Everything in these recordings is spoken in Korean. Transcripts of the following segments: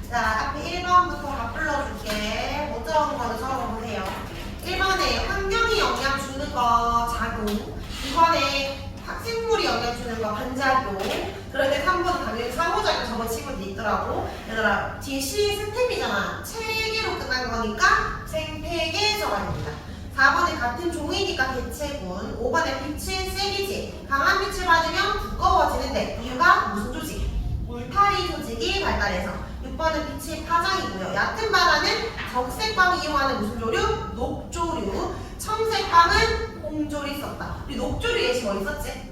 자, 앞에 1번부터 다 불러줄게. 못 적은 거는 적어보세요. 1번에 환경이 영향 주는 거 작용, 2번에 생물이 영향 주는 거 반작용, 그런데 3번은 당연히 상호작용 적은 친구들이 있더라고. 얘들아, 뒤에 시 스텝이잖아. 체계로 끝난 거니까 생태계 적어야 됩니다. 4번에 같은 종이니까 대체군, 5번에 빛이 세기지, 강한 빛을 받으면 두꺼워지는데 이유가 무슨 조직? 울타리 조직이 발달해서. 6번은 빛이 파장이고요. 얕은 바다는 적색광을 이용하는 무슨 조류? 녹조류. 청색광은 홍조를 썼다. 우리 녹조류 예시 뭐 있었지?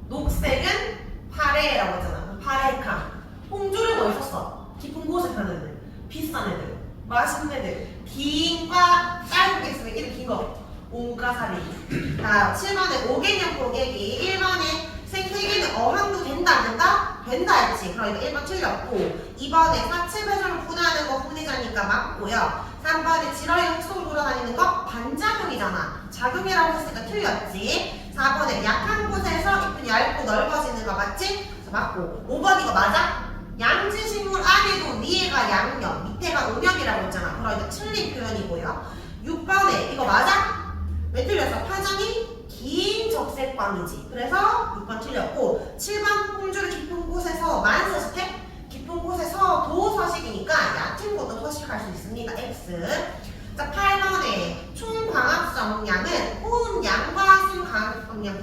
녹색은 파래라고 했잖아. 파래강. 홍조를 뭐 있었어? 깊은 곳에 사는 애들, 비싼 애들, 맛있는 애들, 긴과 짧은 게 있으면 이름 긴 거. 옹가사리. 자, 7번에 5개념 고객이 1번에 생태계는 어항도 된다 안 된다? 된다 했지. 그러니까 1번 틀렸고, 2번에 사체 배설을 분해하는 거 분해자니까 맞고요. 3번에 지러리 흑성 돌아다니는 거 반작용이잖아. 작용이라고 했으니까 틀렸지. 4번에 약한 곳에서 잎은 얇고 넓어지는 거 맞지? 맞고. 5번 이거 맞아? 양지식물 안에도 위에가 양념, 밑에가 음염이라고 했잖아. 그러니까 틀린 표현이고요. 6번에 이거 맞아? 왜 틀렸어? 파장이 긴 적색광이지. 그래서 6번 틀렸고, 7번 홍조를 깊은 곳에서 만서 스텝, 깊은 곳에서 도서식이니까 얕은 곳도 서식할 수 있습니다. X. 자, 8번에 총광합성량은 호흡량과 순광합성량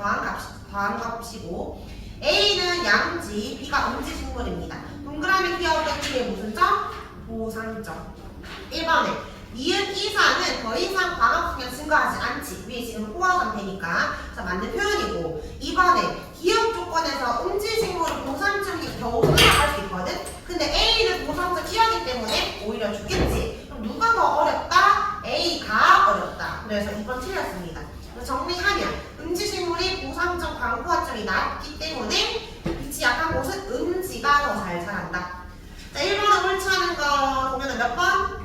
더한값이고, A는 양지, B가 음지식물입니다. 동그라미 끼워둔 뒤에 무슨 점? 보상점. 1번에 니은 이상은 더 이상 광합성량 증가하지 않지. 위에 지금 호화 상태니까. 자, 맞는 표현이고. 2번에 기억 조건에서 음지식물은 보상점이 겨우 올라갈 수 있거든. 근데 A는 보상점 기억이기 때문에 오히려 죽겠지. 그럼 누가 더 어렵다? A가 어렵다. 그래서 2번 틀렸습니다. 정리하면 음지식물이 보상점 광포화점이 낮기 때문에 빛이 약한 곳은 음지가 더 잘 자란다. 자, 1번은 옳지 않은 거 보면은 몇 번?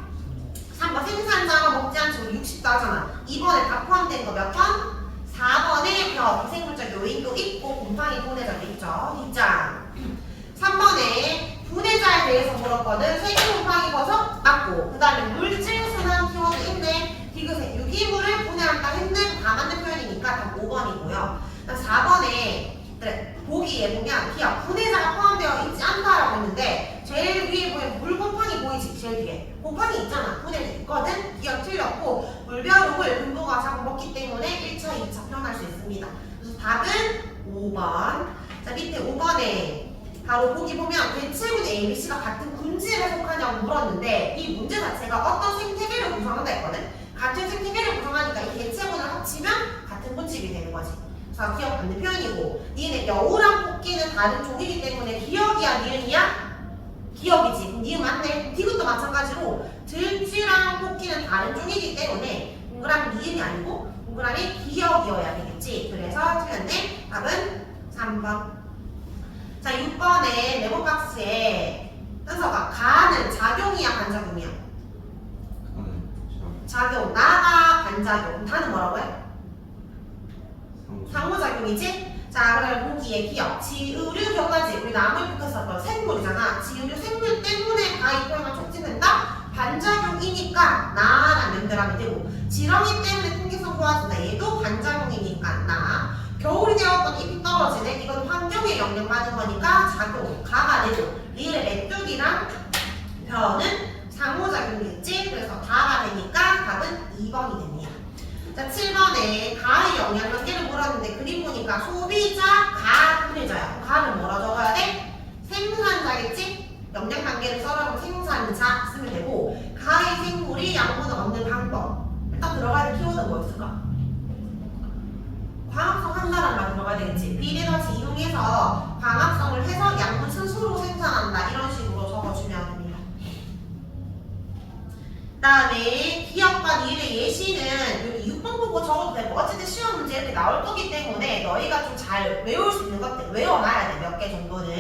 3번 생산자가 먹지 않고 60도 하잖아. 2번에 다 포함된 거 몇 번? 4번에 비생물적 요인도 있고 곰팡이 분해자도 있죠. 뒷장. 3번에 분해자에 대해서 물었거든. 세균곰팡이 버섯 맞고, 그 다음에 물질 순환 키워드 있네. 디귿에 유기물을 분해한다 했네. 다 맞는 표현이니까 다 5번이고요. 4번에 보기에 보면 기억 분해자가 포함되어 있지 않다라고 했는데, 제일 위에 보면 물곰팡이 보이지? 제일 뒤에 곰팡이 있잖아. 분해돼 있거든. 기억 틀렸고, 물벼룩을 분모가 자꾸 먹기 때문에 1차, 2차 표현할 수 있습니다. 그래서 답은 5번. 자, 밑에 5번에 바로 보기 보면 대체군 ABC가 같은 군지에 속하냐고 물었는데, 이 문제 자체가 어떤 생태계를 구성한다 했거든. 같은 생태계를 구성하니까 이 대체군을 합치면 같은 군집이 되는 거지. 자, 기억 받는 표현이고, 니은 여우랑 토끼는 다른 종이기 때문에 기억이야 니은이야? 기억이지. 니은 맞네. 디귿도 마찬가지로 들쥐랑 토끼는 다른 종이기 때문에 동그라미 니은이 아니고 동그라미 기억이어야 되겠지. 그래서 틀렸네. 답은 3번. 자, 6번에 메모박스에 현서가 가는 작용이야 반작용이야? 작용. 나가 반작용. 다는 뭐라고 해? 상호작용이지? 자, 그러면 보기에 기억. 지으류 경화지. 우리 나무에 붙었었던 생물이잖아. 지으류 생물 때문에 가이 표현을 촉진된다? 반작용이니까 나랑 연결하면 되고, 지렁이 때문에 통기성 좋아진다. 얘도 반작용이니까 나. 겨울이 되었던 잎이 떨어지네. 이건 환경에 영향받은 거니까 작용. 가가 되고, 리을의 메뚜기랑 변은 상호작용이겠지? 그래서 가가 되니까 답은 2번이 됩니다. 자, 7번에 가의 영향 관계를 물었는데 그림 보니까 소비자, 가, 분해자야. 가는 뭐라 적어야 돼? 생산자겠지? 영향 관계를 써라고 생산자 쓰면 되고, 가의 생물이 양분을 얻는 방법. 일단 들어가야 될 키워드가 뭐 있을까? 광합성 한다는 말 들어가야 되겠지. 비에너지 이용해서 광합성을 해서 양분 스스로 생산한다. 이런 식으로 적어주면 됩니다. 그 다음에 기억과 니은의 예시는 여기 6번 보고 적어도 되고, 어쨌든 시험 문제 이렇게 나올 거기 때문에 너희가 좀 잘 외울 수 있는 것들 외워놔야 돼. 몇 개 정도는.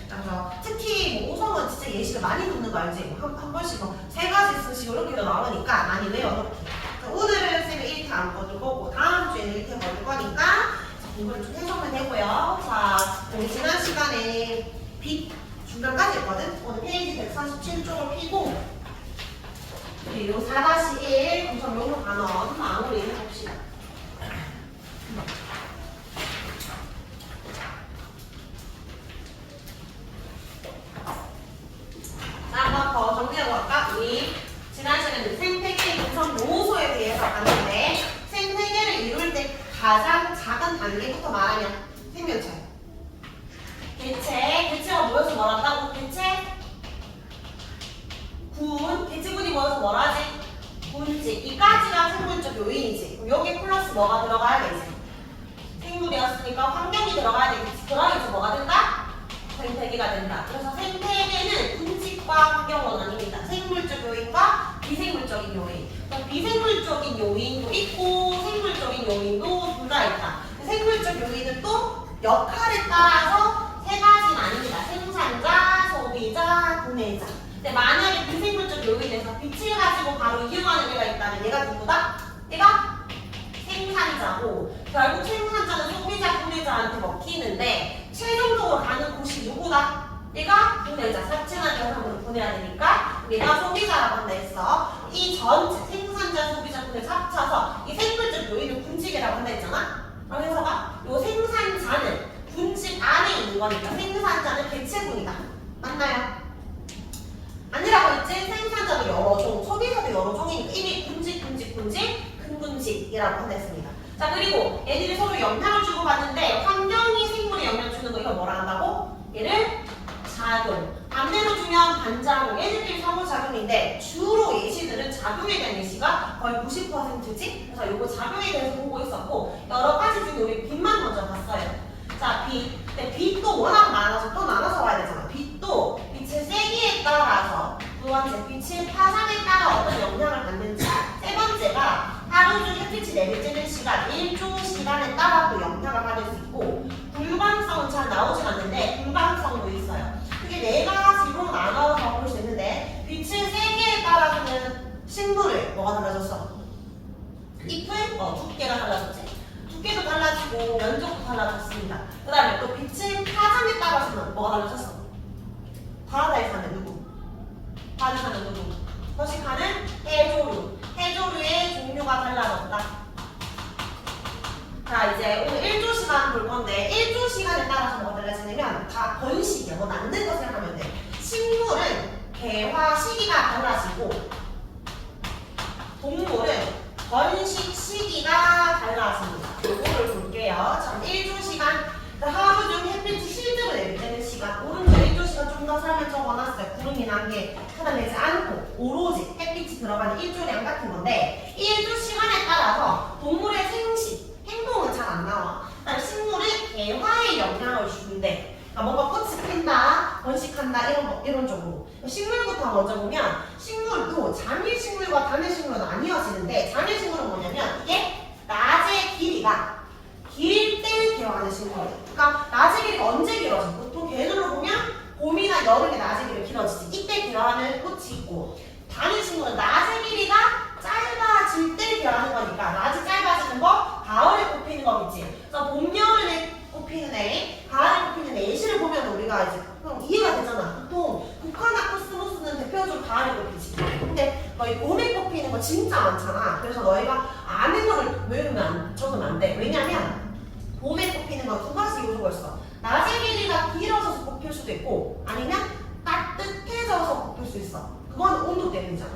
그래서 특히 뭐 오성은 진짜 예시를 많이 듣는 거 알지? 한 번씩 뭐 3가지 쓰시고 이렇게도 나오니까 많이 외워놓기. 오늘은 쌤이 1태 안 거둘 거고 다음 주에는 1태 거둘 거니까 공부를 좀 해주면 되고요. 자, 우리 지난 시간에 빛 중간까지 있거든? 오늘 페이지 147쪽을 피고 그리고 4-1 구성 용어 단원 마무리 해봅시다. 자, 한번 더 정리하고 갈까? 우리 지난 시간에 생태계 구성 요소에 대해서 봤는데 생태계를 이룰 때 가장 작은 단계부터 말하면 생명체. 개체가 모여서 뭘 한다고? 개체군이 모여서 뭘 하지? 군집. 이까지가 생물적 요인이지. 그럼 여기 플러스 뭐가 들어가야 되지? 생물이었으니까 환경이 들어가야 되겠지. 그러면서 뭐가 된다? 생태계가 된다. 그래서 생태계는 군집과 환경은 아닙니다. 생물적 요인과 비생물적인 요인. 그럼 비생물적인 요인도 있고 생물적인 요인도 둘 다 있다. 생물적 요인은 또 역할에 따라서 세 가지는 아닙니다. 생산자, 소비자, 구매자. 근데 만약에 비생물적 요인에서 빛을 가지고 바로 이용하는 애가 있다면 얘가 누구다? 얘가 생산자고 결국 생산자는 소비자, 구매자한테 먹히는데 최종적으로 가는 곳이 누구다? 얘가 구매자, 사칭한 대상으로 보내야 되니까 얘가 소비자라고 한다 했어. 이 전체 생산자, 소비자, 구매자 합쳐서 이 생물적 요인을 군집이라고 한다 했잖아. 그래서가 요 생산자는 군집 안에 있는 거니까 생산자는 개체군이다. 맞나요? 아니라고 했지? 생산자도 여러 종, 소비자도 여러 종이니까 이미 군집, 큰 군집이라고 한다 했습니다. 자, 그리고 얘들이 서로 영향을 주고받는데 환경이 생물에 영향 주는 거 이걸 뭐라 한다고? 얘를 작용. 반대로 주면 반작용. 얘들끼리 상호작용인데 주로 예시들은 작용에 대한 예시가 거의 90%지? 그래서 요거 작용에 대해서 보고 있었고 여러 가지 중에 우리 빛만 먼저 봤어요. 자, 빛. 근데 빛도 워낙 많아서 또 나눠서 봐야 되잖아. 빛도 빛의 세기에 따라서 두 번째, 빛의 파장에 따라 어떤 영향을 받는지 세 번째가 하루 중 햇빛이 내리쬐는 시간, 일조 시간에 따라 또 영향을 받을 수 있고 불광성은 잘 나오진 않는데 불광성도 있어요. 그게 네 가지로 나눠서 볼 수 있는데 빛의 세기에 따라서는 식물을 뭐가 달라졌어? 잎을? 두께가 달라졌지. 두께도 달라지고 면적도 달라졌습니다. 그 다음에 또 빛의 파장에 따라서는 뭐가 달라졌어? 바다에 사는 누구? 바다에 사는 누구? 서식하는 해조류. 해조류의 종류가 달라졌다. 자, 이제 오늘 1조 시간 볼 건데 1조 시간에 따라서 뭐가 달라지냐면 다 번식이야. 뭐 낳는 거 생각하면 돼. 식물은 개화 시기가 달라지고 동물은 번식 시기가 달라집니다. 이거를 볼게요. 자, 1조 시간. 하루 중 햇빛이 실제로 내리쬐는 시간. 오른쪽 1조 시간 좀 더 설명 적어놨어요. 구름이 난 게 찾아내지 않고 오로지 햇빛이 들어가는 1조량 같은 건데 이 1조 시간에 따라서 동물의 생식, 행동은 잘 안 나와. 그다음에 식물의 개화에 영향을 주는데 그러니까 뭔가 꽃이 핀다, 번식한다 이런 쪽으로. 식물부터 먼저 보면 식물도 장일식물과 단일식물로 나뉘어지는데 장일식물은 뭐냐면 이게 낮의 길이가 길 때 개화하는 식물이에요. 그러니까 낮의 길이가 언제 길어져? 보통 개들로 보면 봄이나 여름에 낮의 길이 길어지지. 이때 개화하는 꽃이 있고 단일식물은 낮의 길이가 짧아질 때 개화하는 거니까 낮이 짧아지는 거 가을에 꽃피는 거겠지. 그래서 봄, 여름에 꽃피는 애, 가을에 꽃피는 애 예시를 보면 우리가 이제 이해가 되잖아. 보통 국화나 코스모스는 대표적으로 가을에 꽃피지. 근데 너희 봄에 꽃피는 거 진짜 많잖아. 그래서 너희가 아는 거를 외우면 적으면 안 돼. 왜냐면 봄에 꽃피는 건 두 가지 요소가 있어. 낮의 길이가 길어져서 꽃필 수도 있고 아니면 따뜻해져서 꽃필 수 있어. 그건 온도 때문이잖아.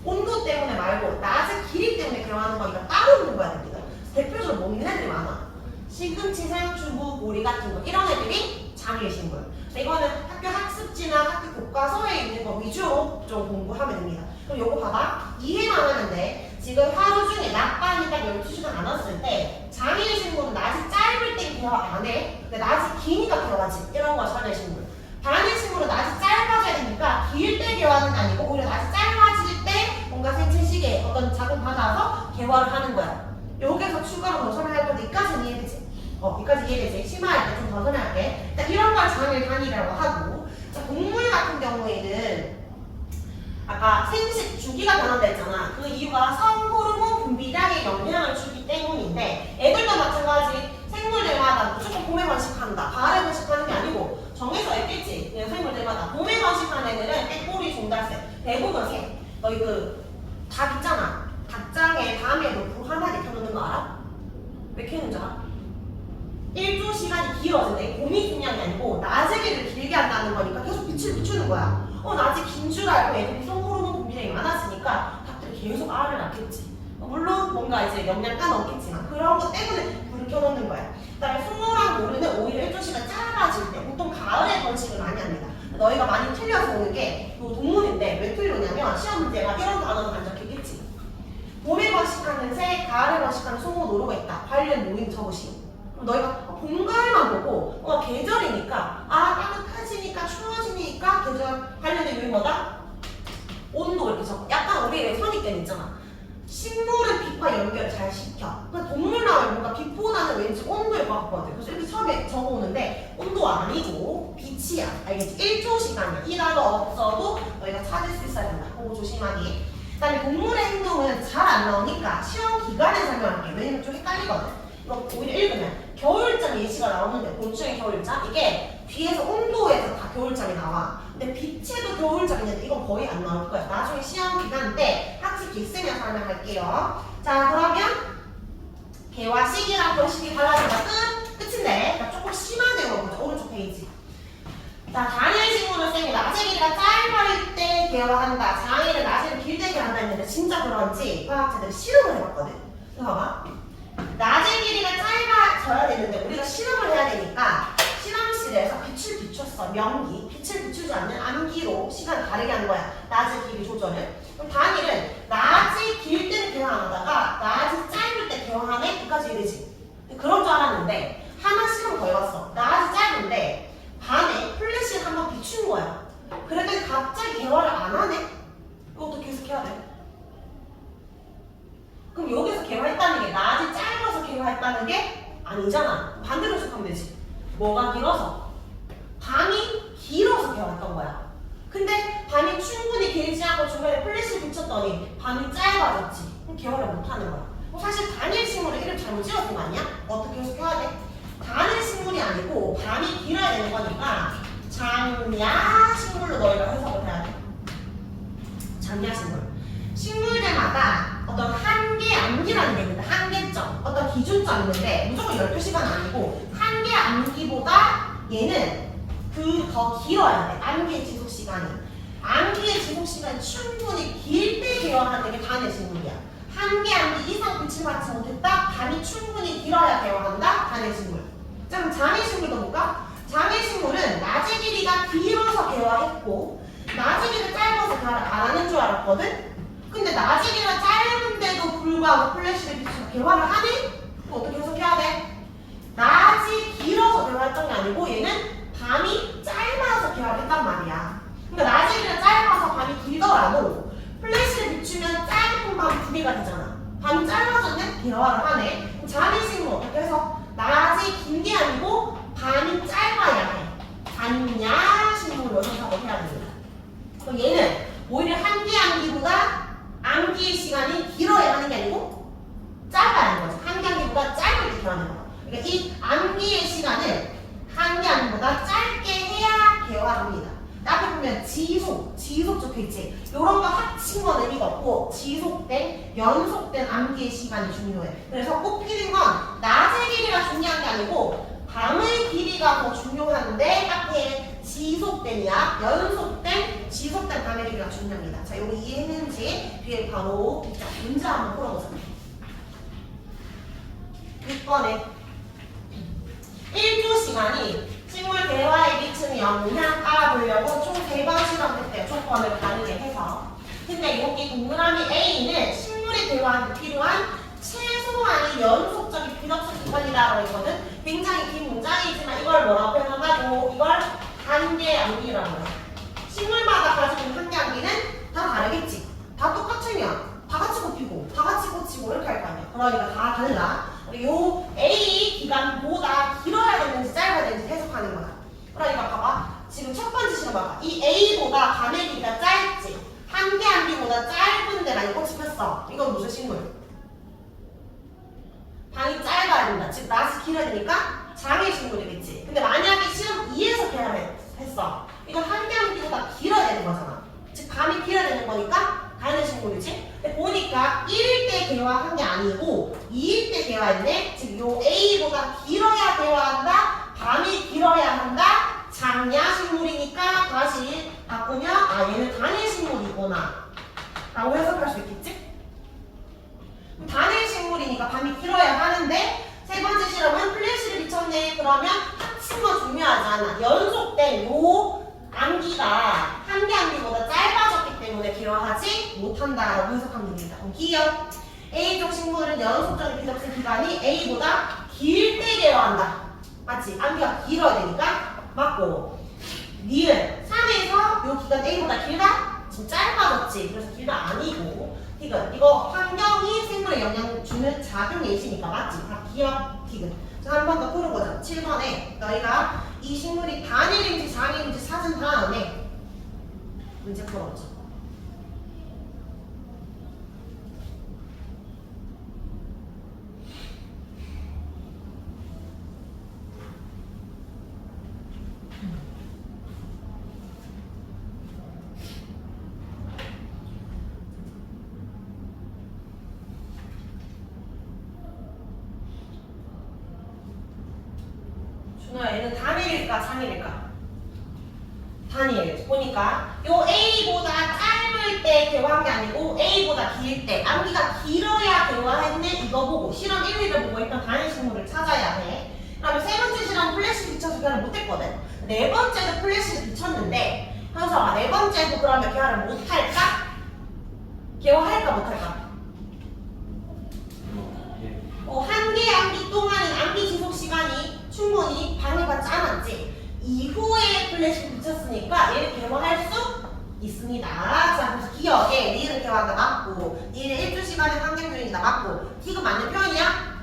온도 때문에 말고 낮의 길이 때문에 개화하는 거니까 따로 먹어야 됩니다. 대표적으로 먹는 애들이 많아. 시금치, 상추무, 보리 같은 거 이런 애들이 장일식물. 이거는 학교 학습지나 학교 교과서에 있는 거 위주로 좀 공부하면 됩니다. 그럼 요거 봐봐. 이해만 하면 돼. 지금 하루 중에 낮밤이 딱 12시간 안 왔을 때 장일식물은 낮이 짧을 때 개화 안 해. 근데 낮이 기니까 개화하지. 이런 거 장일식물. 단일식물은 낮이 짧아져야 되니까 길 때 개화는 아니고 오히려 낮이 짧아질 때 뭔가 생체시계에 어떤 작용 받아서 개화를 하는 거야. 여기서 추가로 더 설명할 건데 이까지는 이해되지? 여기까지 이해되지? 심화할 때 좀 더 설명할게. 이런 걸 장일 단위라고 하고 자, 동물 같은 경우에는 아까 생식 주기가 변한다 했잖아. 그 이유가 성호르몬 분비량에 영향을 주기 때문인데 애들도 마찬가지 생물들마다 무조건 봄에 번식한다, 가을에 번식하는 게 아니고 정해 정해져 있겠지. 그냥 생물들마다. 봄에 번식하는 애들은 빼꼬리 종달새. 대부분 새. 너희 닭 있잖아. 닭장에 밤에도 불 하나씩 켜놓는 거 알아? 왜 켜는 줄 알아? 일조 시간이 길어진대. 봄이 중요한 게 아니고 낮에 길을 길게 한다는 거니까 계속 빛을 비추는 거야. 낮이 긴 줄 알고 애들이 성호르몬 분비량이 많아지니까 닭들이 계속 알을 낳겠지. 물론 뭔가 이제 영양가는 없겠지만 그런 것 때문에 불을 켜놓는 거야. 그다음에 숭어랑 노루는 오히려 일조 시간 짧아질 때 보통 가을에 번식을 많이 합니다. 너희가 많이 틀려서 오는 게 동물인데 왜 틀리냐면 시험 문제가 이런 단어가 간적했겠지. 봄에 번식하는 새, 가을에 번식하는 숭어, 노루가 있다. 관련 요인 적으시오. 그럼 너희가 봄, 가을만 보고 계절이니까 따뜻해지니까 추워지니까 계절 관련된 요인 뭐다? 온도 이렇게 적어. 약간 우리 왜 선입견 있잖아. 식물은 빛과 연결을 잘 시켜. 그러니까 동물 나오면 뭔가 빛보다는 왠지 온도일 것 같거든. 그래서 이렇게 처음에 적어오는데 온도가 아니고 빛이야. 알겠지? 1조 시간이야. 이 단어 없어도 너희가 찾을 수 있어야 된다. 그거 조심하기. 그 다음에 동물의 행동은 잘 안 나오니까 시험 기간에 설명할게. 왜냐면 좀 헷갈리거든. 이거 오히려 읽으면 겨울잠 예시가 나오는데 곤충의 겨울잠 이게 뒤에서 온도에서 다 겨울잠이 나와. 근데 빛에도 겨울잠이 있는데 이건 거의 안 나올 거야. 나중에 시험 기간 때 학습 객쌤이랑 설명할게요. 자 그러면 개와 시기랑 번식이 달라진다. 끝인데 자, 조금 심한 내용 보자. 오른쪽 페이지. 자 단일식물은 쌤이 낮의 길이가 짧을 때 개화한다. 장애를 낮에는 길게 개화한다 했는데 진짜 그런지 과학자들이 실험을 해봤거든. 그래서 봐봐. 낮의 길이가 짧아져야 되는데 우리가 실험을 해야 되니까 실험실에서 빛을 비췄어. 명기. 빛을 비추지 않는 암기로 시간을 다르게 한 거야. 낮의 길이 조절을. 그럼 단일은 낮이 길 때는 개화 안 하다가 낮이 짧을 때 개화하네? 끝까지 이르지. 그런 줄 알았는데 하나 실험 더 해봤어. 낮이 짧은데 밤에 플래시를 한번 비춘 거야. 그랬더니 갑자기 개화를 안 하네? 이것도 계속 해야 돼. 그럼 여기서 개화했다는 게 낮이 짧아서 개화했다는 게 아니잖아. 반대로 해석하면 되지. 뭐가 길어서? 밤이 길어서 개화했던 거야. 근데 밤이 충분히 길지 않고 중간에 플래시를 비췄더니 밤이 짧아졌지. 그럼 개화를 못하는 거야. 사실 단일 식물을 이름 잘못 지었던 거 아니야? 어떻게 해석해야 돼? 단일 식물이 아니고 밤이 길어야 되는 거니까 장야 식물로 너희가 해석을 해야 돼. 장야 식물. 식물들마다 어떤 한계 암기라는 게 있는데 한계점, 어떤 기준점이 있는데 무조건 12시간 아니고 한계 암기보다 얘는 더 길어야 돼. 암기의 지속 시간이. 암기의 지속 시간이 충분히 길 때 개화하는 게 단일 식물이야. 한계 암기 이상 빛을 받지 못했다. 밤이 충분히 길어야 개화한다. 단일 식물. 자 그럼 장애 식물도 볼까? 장애 식물은 낮의 길이가 길어서 개화했고 낮의 길이가 짧아서 개화를 안 하는 줄 알았거든? 근데 낮의 길이가 짧은데도 불구하고 플래시를 비추고 개화를 하네? 그럼 어떻게 해석해야 돼? 낮이 길어서 개화했던 게 아니고 얘는 밤이 짧아서 개화를 했단 말이야. 그러니까 낮의 길이가 짧아서 밤이 길더라도 플래시를 비추면 짧은 밤이 두 개가 되잖아. 밤이 짧아졌네? 개화를 하네. 그럼 장애식은 어떻게 해서 낮이 긴 게 아니고 밤이 짧아야 해. 단야 식물로 해석을 해야 됩니다. 그럼 얘는 오히려 한계 암기보다 암기의 시간이 길어야 하는 게 아니고 짧아야 하는 거죠. 한계 암기보다 짧을 때 개화하는 거야. 그러니까 이 암기의 시간을 한계 암기보다 짧게 해야 개화합니다. 앞에 보면 지속 적혀있지. 이런 거 합친 건 의미가 없고 지속된, 연속된 암기의 시간이 중요해. 그래서 꼽히는 건 낮의 길이가 중요한 게 아니고 밤의 길이가 더 중요한데 앞에 지속된이야. 연속된, 지속된 밤의 길이가 중요합니다. 자, 이거 이해했는지 뒤에 바로 문제 한번 풀어보자. 6번에 1조 시간이 식물 대화에 미치는 영향 알아보려고 총 3번 실험했대요. 조건을 다르게 해서. 근데 여기 동그라미 A는 식물이 대화하는데 필요한 최소한의 연속적인 비력적 기관이라고 했거든. 굉장히 긴 문장이지만 이걸 뭐라고 표현하고 이걸 한계 암기라고 해. 식물마다 가지고 있는 한계 암기는 다 다르겠지. 다 똑같으면 다 같이 곱히고 다 같이 고치고 이렇게 할 거 아니야. 그러니까 다 달라. 요 A 기간보다 길어야 되는지 짧아야 되는지 해석하는 거야. 그러니까 봐봐. 지금 첫 번째 실험 봐봐. 이 A보다 밤의 길이가 짧지. 한계 암기보다 짧은 데만 꽃이 폈어. 이건 무슨 식물? 밤이 짧아야 된다. 즉 낮이 길어야 되니까 장애 식물이겠지. 근데 만약에 실험 2에서 계산해. 맞춤은 중요하지 않아. 연속된 요 암기가 한 개 암기보다 짧아졌기 때문에 기여하지 못한다라고 해석하면 됩니다. 그럼 기여. A족 식물은 연속적인 비접근 기간이 A보다 길 때 개화한다. 맞지? 암기가 길어야 되니까 맞고. 니은 3에서 요 기간 A보다 길다? 지금 짧아졌지. 그래서 길다 아니고. 디귿. 이거 환경이 생물에 영향 주는 작용 예시니까 맞지? 다 기억 디귿. 자, 한 번 더 풀어보자. 7번에 너희가 이 식물이 단일인지 장일인지 찾은 다음에 문제 풀어보자. 준호야, 얘는 단일일까 장일일까? 단일. 보니까 요 A보다 짧을 때 개화한 게 아니고 A보다 길 때 암기가 길어야 개화했네. 이거 보고 실험 1위를 보고 일단 단일 식물을 찾아야 해. 그다음에 세 번째 실험 플래시 비춰서 개화를 못했거든. 네 번째도 플래시를 비쳤는데 현서가 네 번째도 그러면 개화를 못할까? 개화할까 못할까? 한 개의 암기 동안은 암기 지속 시간이 충분히 방해받지 않았지. 이후에 플래시를 붙였으니까 얘를 개화할 수 있습니다. 자, 그래서 기억에 니를 개화한다 맞고, 니는 일주 시간의 환경요인이다 맞고, 디귿 맞는 표현이야?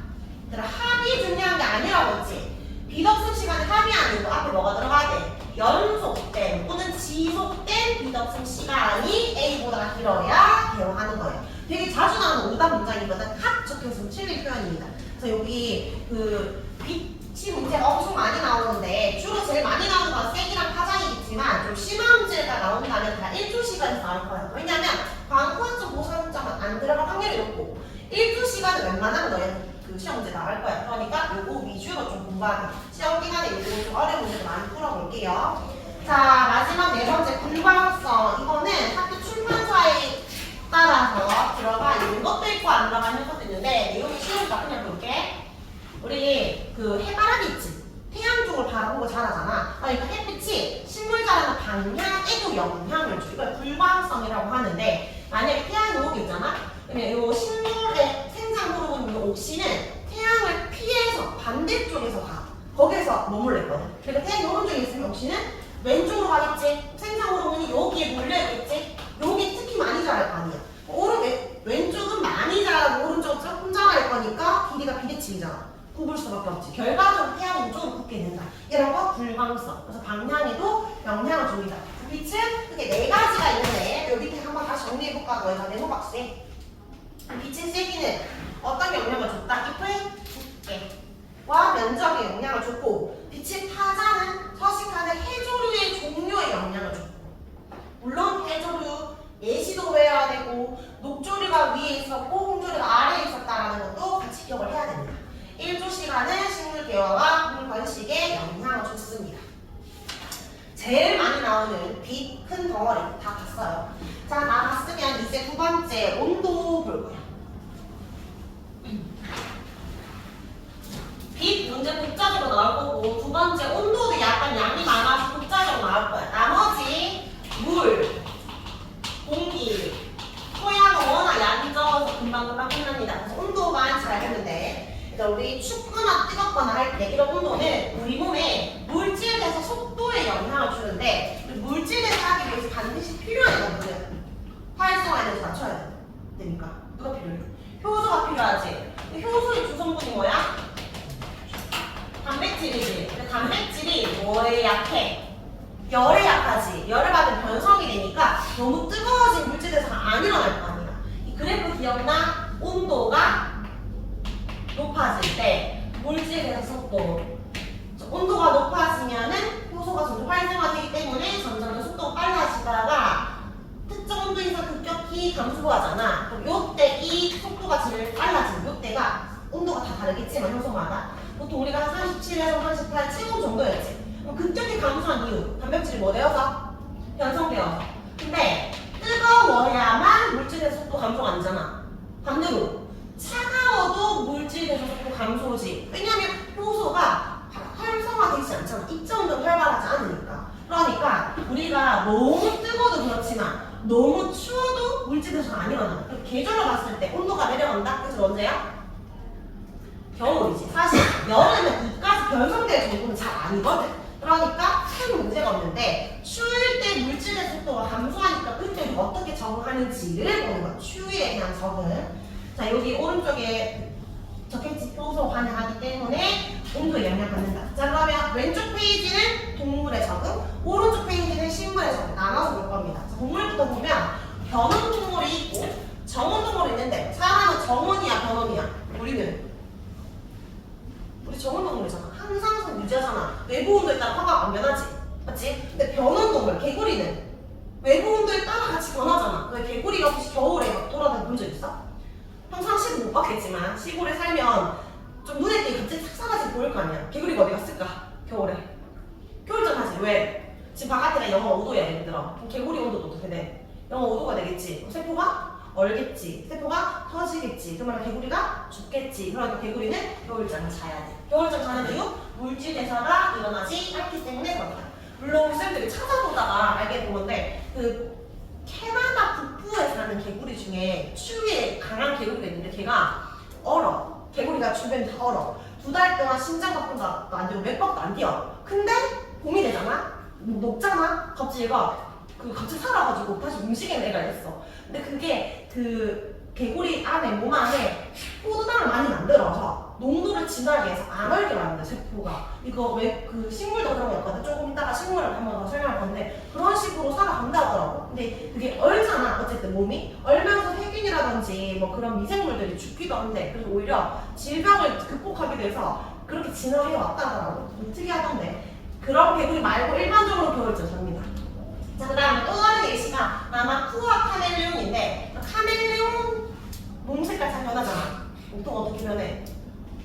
그래, 합이 중요한 게 아니라고 했지. 비덥습 시간에 합이 아니고 앞에 뭐가 들어가야 돼? 연속된 또는 지속된 비덥습 시간이 A보다 길어야 개화하는 거예요. 되게 자주 나오는 오답 문장이거든. 합 적혀있으면 틀린 표현입니다. 그래서 여기 그 빛이 문제가 엄청 많이 나오는데 주로 제일 많이 나오는 건 색이랑 파장이겠지만 좀 심한 문제가 나온다면 다 1조 시간에서 나올 거예요. 왜냐면 광고점 보상점은 안 들어갈 확률이 높고 1조 시간은 웬만하면 너희는 그 시험 문제 나갈 거야. 그러니까 요거 위주로 좀 공부하게. 시험 기간에 요거 좀 어려운 문제도 많이 풀어볼게요. 자, 마지막 네 번째 불광성. 이거는 학교 출판사에 따라서 들어가 있는 것도 있고 안 들어가 있는 것도 있는데 내용이 쉬우니까 그냥 볼게. 우리 그 해바라기 있지? 태양 쪽을 바라보고 자라잖아. 그러니까 햇빛이 식물 자라는 방향에도 영향을 줘. 이걸 불광성이라고 하는데 만약에 태양이 오고 있잖아? 그러면 이 식물의 생장 호르몬 옥시는 태양을 피해서 반대쪽에서 가. 거기에서 머물렀거든. 그러니까 태양이 오른쪽에 있으면 옥시는 왼쪽으로 가겠지? 생장 호르몬이 여기에 몰려있겠지? 여기 특히 많이 자랄 거 아니야. 왼쪽은 많이 자라고 오른쪽은 조금 자랄 거니까 길이가 비대칭이잖아. 굽을 수밖에 없지. 결과적으로 태양은 좀 굽게 된다. 이런 거 불광성. 그래서 방향에도 영향을 줍니다. 빛은 크게 네 가지가 있는데 여기 밑에 한번 다시 정리해볼까? 너희가 네모 박스에 빛의 세기는 어떤 영향을 줬다? 잎의 두께와 면적에 영향을 줬고 빛의 파장은 서식하는 해조류의 종류에 영향을 줬고 물론 해조류 예시도 외워야 되고 녹조류가 위에 있었고 홍조류가 아래에 있었다는 것도 같이 기억을 해야 됩니다. 1조 시간은 식물 개화와 물 번식에 영향을 줬습니다. 제일 많이 나오는 빛 큰 덩어리 다 봤어요. 자, 다 봤으면 이제 두 번째 온도 볼 거야. 빛 문제 독자적으로 나올 거고 두 번째 온도도 약간 양이 많아서 독자적으로 나올 거야. 나머지 물, 공기, 토양은 워낙 양이 적어서 금방금방 끝납니다. 그래서 온도만 잘 보면 돼. 그래서 우리 춥거나 뜨겁거나 할 때 이런 온도는 우리 몸에 물질에서 속도에 영향을 주는데 물질에서 하기 위해서 반드시 필요한 거거든. 활성화에 대해서 맞춰야 되니까. 누가 필요해? 효소가 필요하지. 효소의 주성분이 뭐야? 단백질이지. 근데 단백질이 뭐에 약해? 열에 약하지. 열을 받으면 변성이 되니까 너무 뜨거워진 물질에서 안 일어날 거 아니야. 이 그래프 기억나? 온도가 높아질 때 물질에서 속도. 온도가 높아지면은 효소가 점점 활성화되기 때문에 점점 더 속도가 빨라지다가 특정 온도 이상 급격히 감소하잖아. 그럼 요때 이 속도가 제일 빨라지는 요때가 온도가 다 다르겠지만 효소마다 보통 우리가 한 37에서 38 체온 정도였지. 그럼 급격히 감소한 이유 단백질이 뭐 되어서? 변성되어서. 근데 뜨거워야만 물질의 속도 감소가 아니잖아. 반대로 차가워도 물질의 속도 감소지. 왜냐면 효소가 활성화 되지 않잖아. 입자운동 활발하지 않으니까. 그러니까 우리가 너무 뜨거워도 그렇지만 너무 추워도 물질에서 안 일어나. 계절로 봤을 때 온도가 내려간다? 그래서 언제야? 겨울이지. 사실 여름은 이까지 변성될 정도는 잘 아니거든. 그러니까 큰 문제가 없는데 추울 때 물질의 속도가 감소하니까 그때 어떻게 적응하는지를 보는 거야. 추위에 대한 적응. 자, 여기 오른쪽에 적겠지. 평소 반응하기 때문에 온도에 영향받는다. 자, 그러면 왼쪽 페이지는 동물의 적응, 오른쪽 페이지는 식물의 적응 나눠서 볼 겁니다. 자, 동물부터 보면 변온 동물이 있고 정온 동물이 있는데 사람은 정온이야 변온이야? 우리 정온 동물이잖아. 항상성 유지하잖아. 외부 온도에 따라 화가 안 변하지. 맞지? 근데 변온 동물, 개구리는 외부 온도에 따라 같이 변하잖아. 왜 개구리가 혹시 겨울에 막 돌아다니 본 적 있어? 평상시는 못 봤겠지만 시골에 살면 좀 눈에 띄게 갑자기 삭삭하게 보일 거 아니야. 개구리가 어디 갔을까? 겨울에. 겨울잠 하지. 왜? 지금 바깥에가 영하 5도야 예를 들어. 그럼 개구리 온도도 어떻게 돼? 영하 5도가 되겠지. 그럼 세포가 얼겠지. 세포가 터지겠지. 그러면 개구리가 죽겠지. 그러니까 개구리는 겨울잠을 자야 돼. 겨울잠 자는 이유? 물질 대사가 일어나지 않기 때문에 그렇다. 물론 쌤들이 찾아보다가 알게 된 건데 캐나다 북부에 사는 개구리 중에 추위에 강한 개구리가 있는데 걔가 얼어. 개구리가 주변이 다 얼어. 2달 동안 신장 바꾼도 안 되고 맥박도 안 뛰어. 근데 봄이 되잖아? 녹잖아? 갑자기 얘가 갑자기 살아가지고 다시 움직이는 애가 있어. 근데 그게 개구리 안에 몸 안에 포도당을 많이 만들어서 농도를 진하게 해서 안 얼게 만든다 세포가. 이거 왜 식물도 그런 거 있거든. 조금 이따가 식물을 한 번 더 설명할 건데 그런 식으로 살아간다 하더라고. 근데 그게 얼잖아. 어쨌든 몸이 얼면서 세균이라든지 뭐 그런 미생물들이 죽기도 한데 그래서 오히려 질병을 극복하게 돼서 그렇게 진화해 왔다 하더라고. 특이하던데. 그런 개구리 말고 일반적으로 겨울잠 잡니다. 자, 그 다음에 또 다른 예시가 나마쿠아 카멜레온인데 카멜레온 몸 색깔 잘 변하잖아. 보통 어떻게 변해?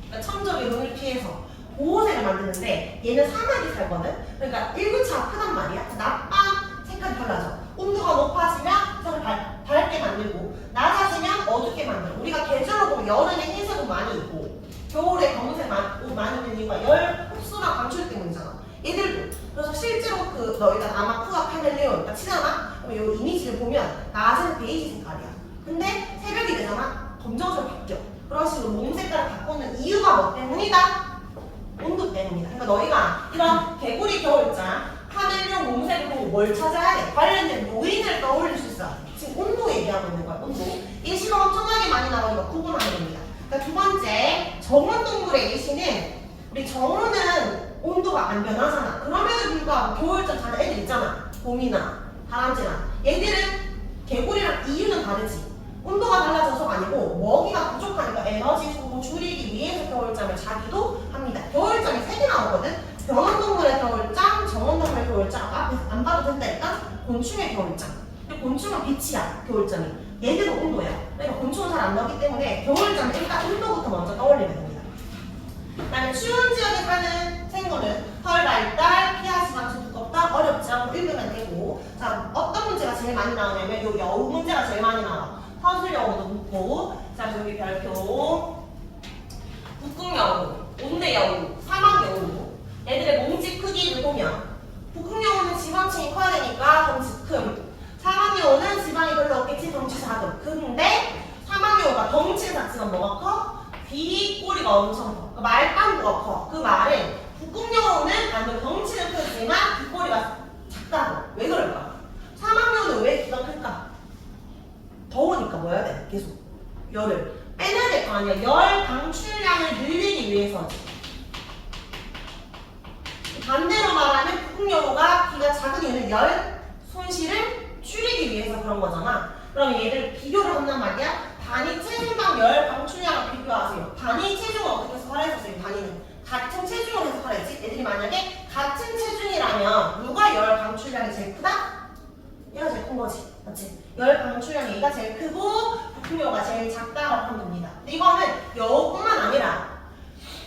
그러니까 천적의 눈을 피해서 보호색을 만드는데 얘는 사막에 살거든? 그러니까 일교차 아프단 말이야. 낮밤 색깔이 달라져. 온도가 높아지면 색을 밝게 만들고 낮아지면 어둡게 만들고 우리가 계절로 보면 여름에 흰색 옷 많이 입고 겨울에 검은색 옷 많이 입는 이유가 열 흡수나 방출 때문이잖아. 얘들도. 그래서 실제로 너희가 나마쿠아 카멜레온 딱 치잖아? 그럼 이 이미지를 보면 낮은 베이지 색깔이야. 근데 새벽이 되잖아? 검정색으로 바뀌어. 그런 식으로 몸 색깔을 바꾸는 이유가 뭐 때문이다? 온도 때문이다. 그러니까 너희가 이런 개구리 겨울잠, 카멜레온 몸색을 보고 뭘 찾아야 돼? 관련된 요인을 떠올릴 수 있어. 지금 온도 얘기하고 있는 거야, 온도. 예시가 엄청나게 많이 나오니까 구분하면 됩니다. 그러니까 두 번째, 정원 동물의 예시는 우리 정원은 온도가 안 변하잖아. 그럼에도 불구하고 겨울잠 자는 애들 있잖아. 곰이나 다람쥐나. 얘들은 개구리랑 이유는 다르지. 온도가 달라져서가 아니고 먹이가 부족하니까 에너지 소모 줄이기 위해서 겨울잠을 자기도 합니다. 겨울잠이 3개 나오거든. 변온동물의 겨울잠, 정온동물의 겨울잠. 앞에서 안 봐도 된다니까. 곤충의 겨울잠. 근데 곤충은 빛이야. 겨울잠이. 얘들은 온도야. 그러니까 곤충은 잘 안 나오기 때문에 겨울잠 일단 온도부터 먼저 떠올리면 됩니다. 그다음에 추운 지역에 사는 생물은 털 발달, 피하지 방식 두껍다, 어렵지 않고 읽으면 되고. 자, 어떤 문제가 제일 많이 나오냐면 요 여우 문제가 제일 많이 나와. 서술여우도 묻고, 자 여기 별표, 북극여우, 온대여우, 사막여우. 얘들의 몸집 크기를 보면 북극여우는 지방층이 커야 되니까 덩치 큼, 사막여우는 지방이 별로 없겠지 덩치 작음. 근데 사막여우가 덩치 작지만 뭐가 커? 귀 꼬리가 엄청 커. 그러니까 말방구가 커. 그 말은 북극여우는 아무래도 덩치는 크지만 귀 꼬리가 작다고. 왜 그럴까? 사막여우는 왜 귀가 클까? 더우니까 뭐 해야 돼? 계속 열을 빼내야 될 거 아니야. 열 방출량을 늘리기 위해서지. 반대로 말하면 북극여우가 귀가 작은 이유는 열 손실을 줄이기 위해서 그런 거잖아. 그럼 얘를 비교를 한단 말이야. 단위 체중당 열 방출량을 비교하세요. 단위 체중을 어떻게 해석하랬었어요? 단위는 같은 체중을 해석하랬지. 애들이 만약에 같은 체중이라면 누가 열 방출량이 제일 크다? 얘가 제일 큰 거지. 맞지? 열 방출량이 얘가 제일 크고 북극여우가 제일 작다라고 하면 됩니다. 근데 이거는 여우뿐만 아니라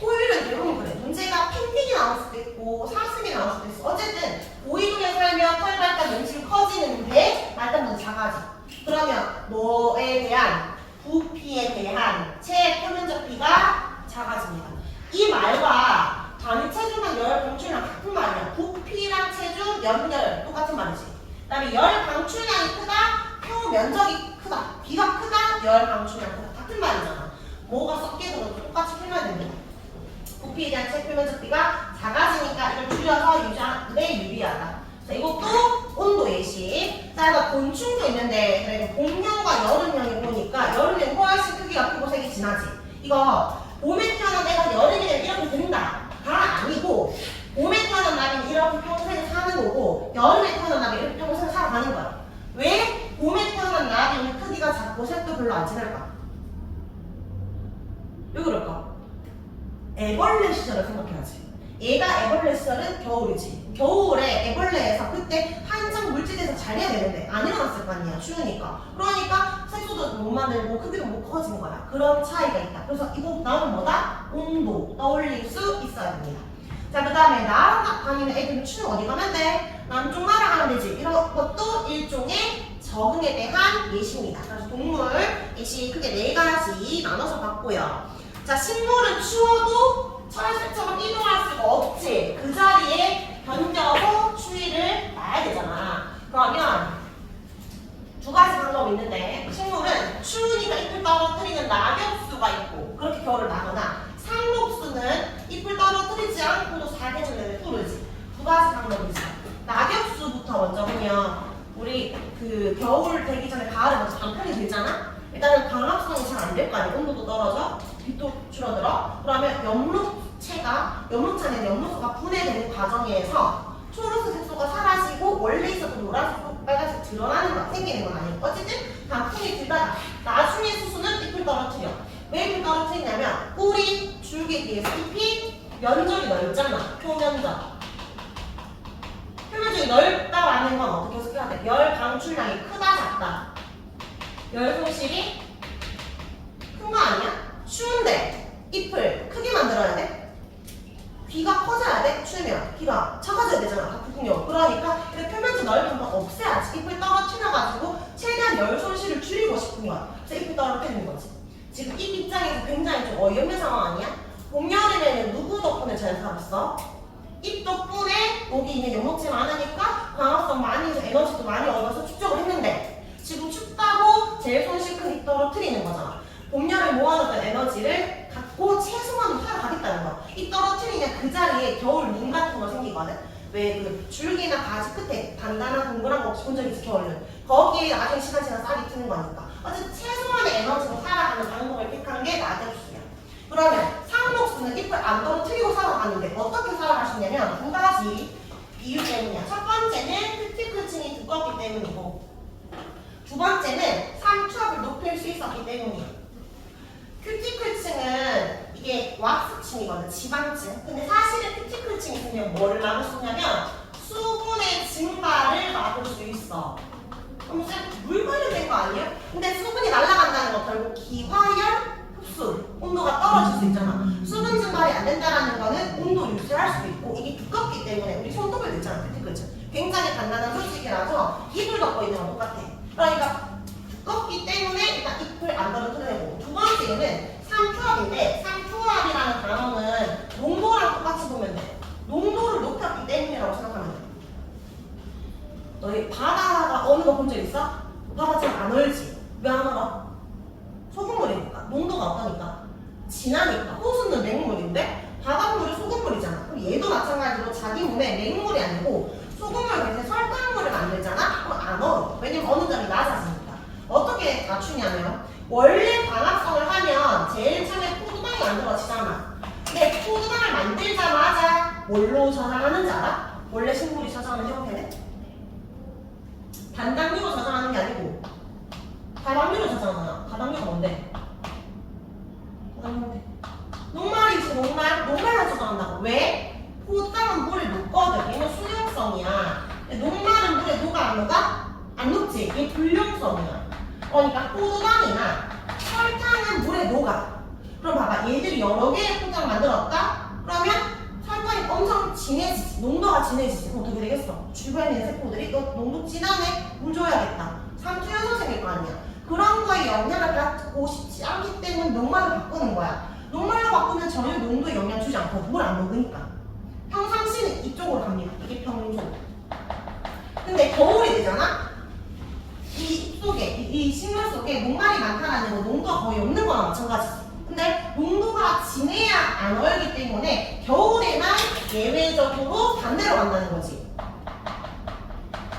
포유류는 대부분 그래. 문제가 팬딩이 나올 수도 있고 사슴이 나올 수도 있어. 어쨌든 오이동에 살면 털 발달 몸집이 커지는데 말단은 작아져. 그러면 뭐에 대한 부피에 대한 체 표면적 비가 작아집니다. 이 말과 아니 체중랑 열 방출량 같은 말이야. 부피랑 체중, 연열 똑같은 말이지. 그다음에 열 방출량이 크다, 표 면적이 크다, 비가 크다, 열 방출량 크다 같은 말이잖아. 뭐가 섞여 들어도 똑같이 표현해야 됩니다. 부피에 대한 체표 면적 비가 작아지니까 이걸 줄여서 유지하는데 유리하다. 자, 이것도 온도 예시. 자, 나 곤충도 있는데 그래, 봄형과 여름형이 보니까 여름엔 훨씬 크기가 크고 색이 진하지. 이거 봄에 태어난 애가 여름에는 이렇게 된다. 다 아니고 봄에 태어난 날은 이렇게 평생 사는 거고 여름에 태어난 날은 이렇게 평생 살아가는 거야. 왜 봄에 태어난 날은 크기가 작고 색도 별로 안 진할까? 왜 그럴까? 애벌레 시절을 생각해야지. 얘가 애벌레 시절은 겨울이지. 겨울에 애벌레에서 그때 한창 물질에서 자려야 되는데 안 일어났을 거 아니야. 추우니까. 그러니까 색소도 못 만들고 크기도 못 커진 거야. 그런 차이가 있다. 그래서 이거 나오면 뭐다? 온도 떠올릴 수 있어야 됩니다. 자, 그 다음에 나라 다니는 애들은 추운 어디 가면 돼? 남쪽 나라 가면 되지. 이런 것도 일종의 적응에 대한 예시입니다. 그래서 동물 예시 크게 4가지 나눠서 봤고요. 자, 식물은 추워도 철새처럼 이동할 수가 없지. 그 자리에 견뎌서 추위를 놔야 되잖아. 그러면 2가지 방법이 있는데 식물은 추우니까 잎을 떨어뜨리는 낙엽수가 있고 그렇게 겨울을 나거나 상록수는 잎을 떨어뜨리지 않고도 사계절내내 푸르지. 2가지 방법이지. 낙엽수부터 먼저 보면 우리 그 겨울 되기 전에 가을에 먼저 단편이 되잖아. 일단은 광합성이 잘 안 될 거 아니야. 온도도 떨어져, 빛도 줄어들어. 그러면 엽록차는 엽록소가 분해되는 과정에서 초록색 색소가 사라지고 원래 있었던 노란색, 빨간색 드러나는 거 생기는 건 아니고 어쨌든 단풍이 들다가 나중에 수수는 잎을 떨어뜨려. 왜 잎을 떨어뜨리냐면 뿌리, 줄기에 비해서 잎이 면적이 넓잖아. 표면적. 표면적이 넓다라는 건 어떻게 해석해야 돼? 열 방출량이 크다 작다. 열 손실이 큰 거 아니야? 추운데 잎을 크게 만들어야 돼? 귀가 커져야 돼? 추우면 귀가 작아져야 되잖아. 북극용. 그러니까 이렇게 표면적 넓은 건 없애야지. 잎을 떨어뜨려가지고 최대한 열 손실을 줄이고 싶은 거야. 그래서 잎을 떨어뜨리는 거지. 지금 잎 입장에서 굉장히 좀 어이없는 상황 아니야? 봄, 여름에는 누구 덕분에 잘 살았어? 잎 덕분에 여기 있는 연목질 많으니까 광합성 많이 해서 에너지도 많이 얻어서 축적을 했는데 지금 춥다고 제일 손실 큰 잎 떨어뜨리는 거잖아. 봄, 여름 모아놓던 에너지를 갖고 최소한으로 살아가겠다는 거야. 잎 떨어뜨리면 그 자리에 겨울 눈 같은 거 생기거든. 왜 그 줄기나 가지 끝에 단단한 동그란 거 기본 적이지 겨울은. 거기에 나중에 시간 지나서 싹이 트는 거니까. 어쨌든 최소한의 에너지로 살아가는 방법을 택한 게 낙엽수야. 그러면 상록수는 잎을 안 떨어뜨리고 살아가는데 어떻게 살아갈 수 있냐면 2가지 이유 때문이야. 첫 번째는 큐티클층이 두껍기 때문이고 2번째는 산투압을 높일 수 있었기 때문이야. 큐티클층은 이게 왁스층이거든, 지방층. 근데 사실은 큐티클층이 있으면 뭐를 막을 수 있냐면 수분의 증발을 막을 수 있어. 그럼 물 관련된 거 아니에요? 근데 수분이 날아간다는 건 결국 기화열 흡수, 온도가 떨어질 수 있잖아. 수분 증발이 안 된다는 거는 온도 유지할 수도 있고 이게 두껍기 때문에 우리 손톱을 넣잖아, 큐티클층. 굉장히 단단한 솔직이라서 잎을 덮고 있는 건 똑같아. 그러니까 두껍기 때문에 일단 잎을 안 떨어뜨리고 2번째는 상투압인데 상투압이라는 단어는 농도랑 똑같이 보면 돼. 농도를 높였기 때문이라고 생각하면 돼. 너희 바다가 어느 거 본 적 있어? 바다 잘 안 얼지? 왜 안 얼어? 소금물이니까. 농도가 어떠니까? 진하니까. 호수는 맹물인데 바닷물이 소금물이잖아. 그럼 얘도 마찬가지로 자기 몸에 맹물이 아니고 소금물 대신 설탕물을 만들잖아? 그럼 안 얼어. 왜냐면 어느 점이 낮아지니까. 어떻게 낮추냐면 원래 광합성을 하면 제일 처음에 포도당이 만들어지잖아. 근데 포도당을 만들자마자 뭘로 저장하는지 알아? 원래 식물이 저장하는 형태는? 단당류로 저장하는 게 아니고 다당류로 저장하잖아. 다당류가 뭔데? 녹말이지 녹말. 녹말로 저장한다고. 왜? 포도당은 물에 녹거든. 얘는 수용성이야. 녹말은 물에 녹아 안 녹아? 안 녹지. 이게 불용성이야. 그러니까 포도당이나 설탕은 물에 녹아. 그럼 봐봐. 얘들이 여러 개의 포도당을 만들었다? 그러면 설탕이 엄청 진해지지. 농도가 진해지지. 그럼 어떻게 되겠어? 주변에 있는 세포들이 너 농도 진하네? 물 줘야겠다. 상투현상 생길 거 아니야. 그런 거에 영향을 받고 싶지 않기 때문에 녹말로 바꾸는 거야. 녹말로 바꾸면 전혀 농도에 영향 주지 않고 물 안 녹으니까. 평상시는 이쪽으로 갑니다. 이게 평소. 근데 겨울이 되잖아? 이 속에, 이 식물 속에 녹말이 많다라는 건 농도가 거의 없는 거나 마찬가지지. 근데 농도가 진해야 안 얼기 때문에 겨울에만 예외적으로 반대로 간다는 거지.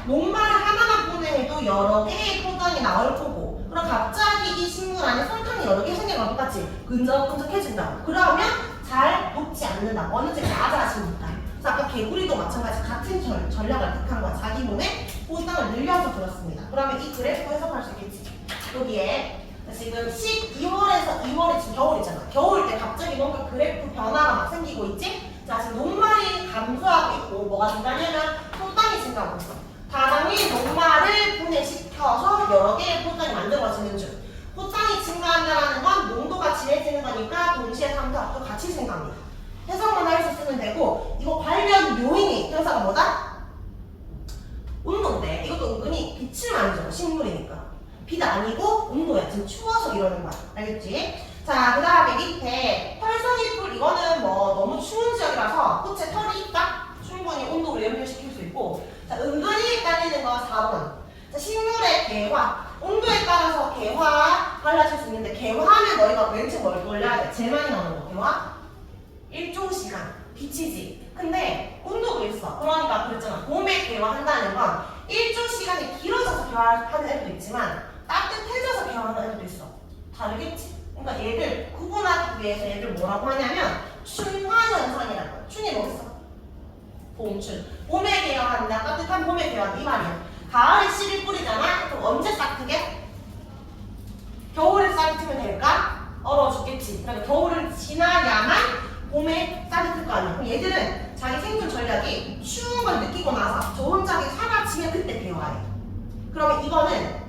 녹말을 하나만 분해해도 여러 개의 포장이 나올 거고, 그럼 갑자기 이 식물 안에 설탕이 여러 개 생긴 거랑 똑같지? 끈적끈적해진다. 그러면 잘 녹지 않는다. 어느 정도 낮아지니까. 그래서 아까 개구리도 마찬가지 같은 전략을 택한 거야. 자기 몸에 포장을 늘려서 그렇습니다. 그러면 이 그래프 해석할 수 있겠지? 여기에 지금 12월에서 2월이 지금 겨울이잖아. 겨울 때 갑자기 뭔가 그래프 변화가 막 생기고 있지? 자, 지금 녹말이 감소하고 있고 뭐가 증가하냐면 포장이 증가하고 있어. 다당이 녹말을 분해시켜서 여러 개의 포장이 만들어지는 중. 포장이 증가한다는 건 농도가 진해지는 거니까 동시에 삼각도 같이 생각합니다. 해석만 해서 쓰면 되고, 이거 관련 요인이 형사가 뭐다? 온도인데 이것도 은근히 빛을 많이 줘. 식물이니까. 빛 아니고 온도야. 지금 추워서 이러는 거야. 알겠지? 자, 그 다음에 밑에 털성이 풀. 이거는 뭐 너무 추운 지역이라서 꽃에 털이 있다? 충분히 온도를 연결시킬 수 있고. 자, 은근히 헷갈리는 거 4번. 자, 식물의 개화. 온도에 따라서 개화 달라질 수 있는데, 개화하면 너희가 왠지 뭘 골라야 돼? 제일 많이 나오는 거. 개화? 일종 시간. 빛이지. 근데 온도도 있어. 그러니까 그랬잖아. 봄에 개화한다는 건 일종 시간이 길어져서 개화하는 애도 있지만 따뜻해져서 개화하는 애도 있어. 다르겠지? 그러니까 얘들 구분하기 위해서 얘들 뭐라고 하냐면 춘화현상이라고 해. 춘이 뭐겠어? 봄춘. 봄에 개화한다. 따뜻한 봄에 개화한다. 이 말이야. 가을에 씨를 뿌리잖아. 그럼 언제 싹 트게? 겨울에 싹 트면 될까? 얼어 죽겠지. 그러니까 겨울을 지나야만 봄에 따뜻할 거 아니야. 그럼 얘들은 자기 생존 전략이 추운 걸 느끼고 나서 저 혼자 사라지면 그때 개화해. 그러면 이거는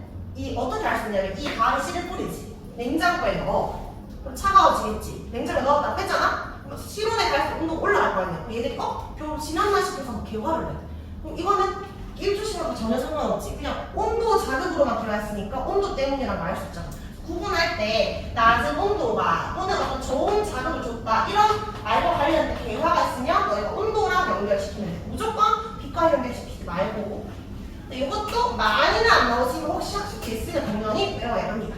어떻게 알 수 있냐면 이 가을에 씨를 뿌리지. 냉장고에 넣어. 그럼 차가워지겠지. 냉장고에 넣었다 뺐잖아? 그럼 실온에 갈수록 온도가 올라갈 거 아니야. 그럼 얘들이 겨울 지났나 싶어서 막 개화를 해. 그럼 이거는 일주시간도 전혀 상관없지. 그냥 온도 자극으로만 개화했으니까 온도 때문이라고 알 수 있잖아. 구분할 때 낮은 온도가 또는 어떤 좋은 자극을 줬다 이런 말과 관련된 개화가 있으면 너희가 온도랑 연결시키면 돼. 무조건 빛과 연결시키지 말고. 이것도 많이는 안 나오지만 혹시 학습 있으면 당연히 외워야 합니다.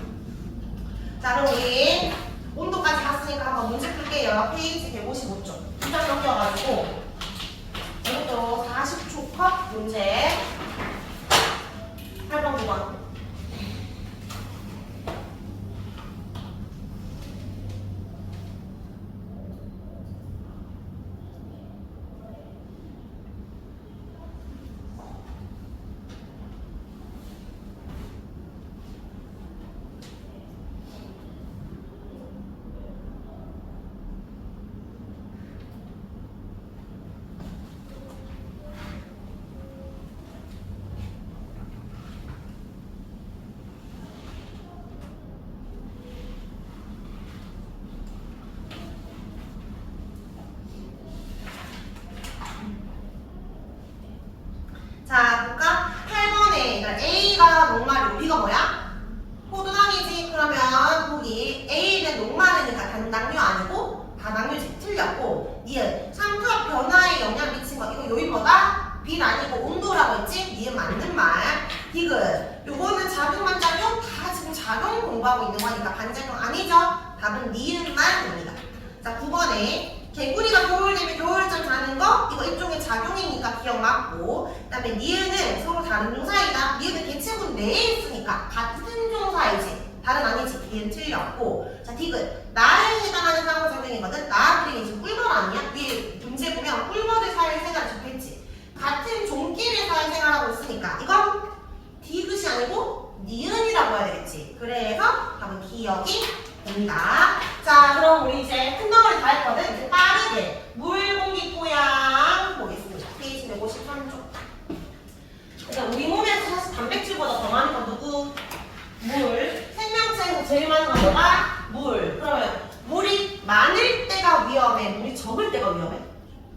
자, 그럼 우리 온도까지 갔으니까 한번 문제 풀게요. 페이지 155쪽 2장 넘겨가지고 이것도 40초 컷 문제 8번 9번. 자, 볼까? 8번에 A가 녹말이고 B가 뭐야? 포도당이지. 그러면 보기 A는 녹말이니까 단당류 아니고 다당류지. 틀렸고 니은 삼투압 변화에 영향 미친 거. 이거 요인 뭐다? 빛 아니고 온도라고 했지? 니은 맞는 말. 디귿 요거는 작용 반작용 다 지금 작용 공부하고 있는 거니까 반작용 아니죠? 답은 니은만 됩니다. 자, 9번에 개구리가 겨울 되면 겨울잠 자는 거 이거 일종의 작용이니까 기억 맞고, 그 다음에 니은은 서로 다른 종사이다. 니은은 개체군 내에 있으니까 같은 종사이지 다른 아니지. 니은 틀렸고. 자, 디귿 나에 해당하는 상호작용이거든. 나 그림이 지금 꿀벌 아니야? 위에 문제 보면 꿀벌의 사회생활을 적혀있지. 같은 종끼리 사회생활하고 있으니까 이건 디귿이 아니고 니은이라고 해야 되겠지. 그래서 답은 기억이 된다. 자, 그럼 우리 이제 큰 덩어리 다 했거든. 이제 빠르게 물, 공기, 토양 보겠습니다. 페이지 153쪽. 그러니까 우리 몸에서 사실 단백질보다 더 많은 건 누구? 물. 생명체에서 제일 많은 건 뭐가? 물. 그러면 물이 많을 때가 위험해? 물이 적을 때가 위험해?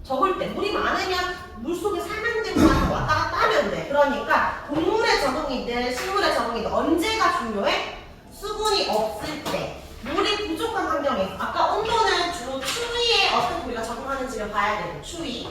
적을 때. 물이 많으면 물속에 살면 되고 왔다 갔다 하면 돼. 그러니까 동물의 적응이든 식물의 적응이든 언제가 중요해? 수분이 없을 때. 물이 부족한 환경에 있어. 아까 온도는 주로 추위에 어떤 부위가 적응하는지를 봐야 되고, 추위.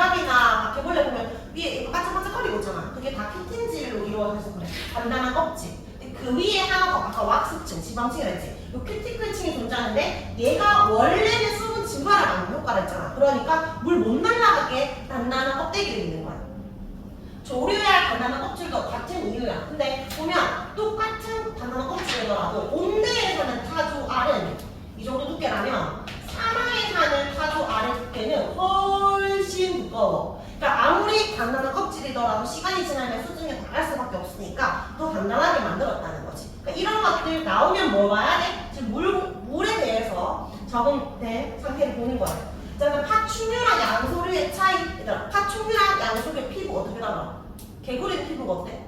지푸라기나 바퀴벌레 보면 위에 이거 반짝반짝거리고 있잖아. 그게 다 키틴질로 이루어져서 그래. 단단한 껍질. 그 위에 하나 더 아까 왁스층, 지방층이라 했지. 요 큐티클층이 존재하는데 얘가 원래는 수분 증발을 막는 효과를 했잖아. 그러니까 물 못 날아가게 단단한 껍데기를 있는 거야. 조류알 단단한 껍질도 같은 이유야. 근데 보면 똑같은 단단한 껍질이더라도 온대에 사는 타조알은 이 정도 두께라면 사막에 사는 타조알의 두께는 훨씬 두꺼워. 그러니까 아무리 단단한 껍질이더라도 시간이 지나면 수증에 나갈 수밖에 없으니까 더 단단하게 만들었다는 거지. 그러니까 이런 것들 나오면 뭐 봐야 돼? 지금 물에 대해서 적응된 상태를 보는 거야. 자, 파충류랑 양소류의 차이. 얘들아, 파충류랑 양소류의 피부 어떻게 달라? 개구리 피부가 어때?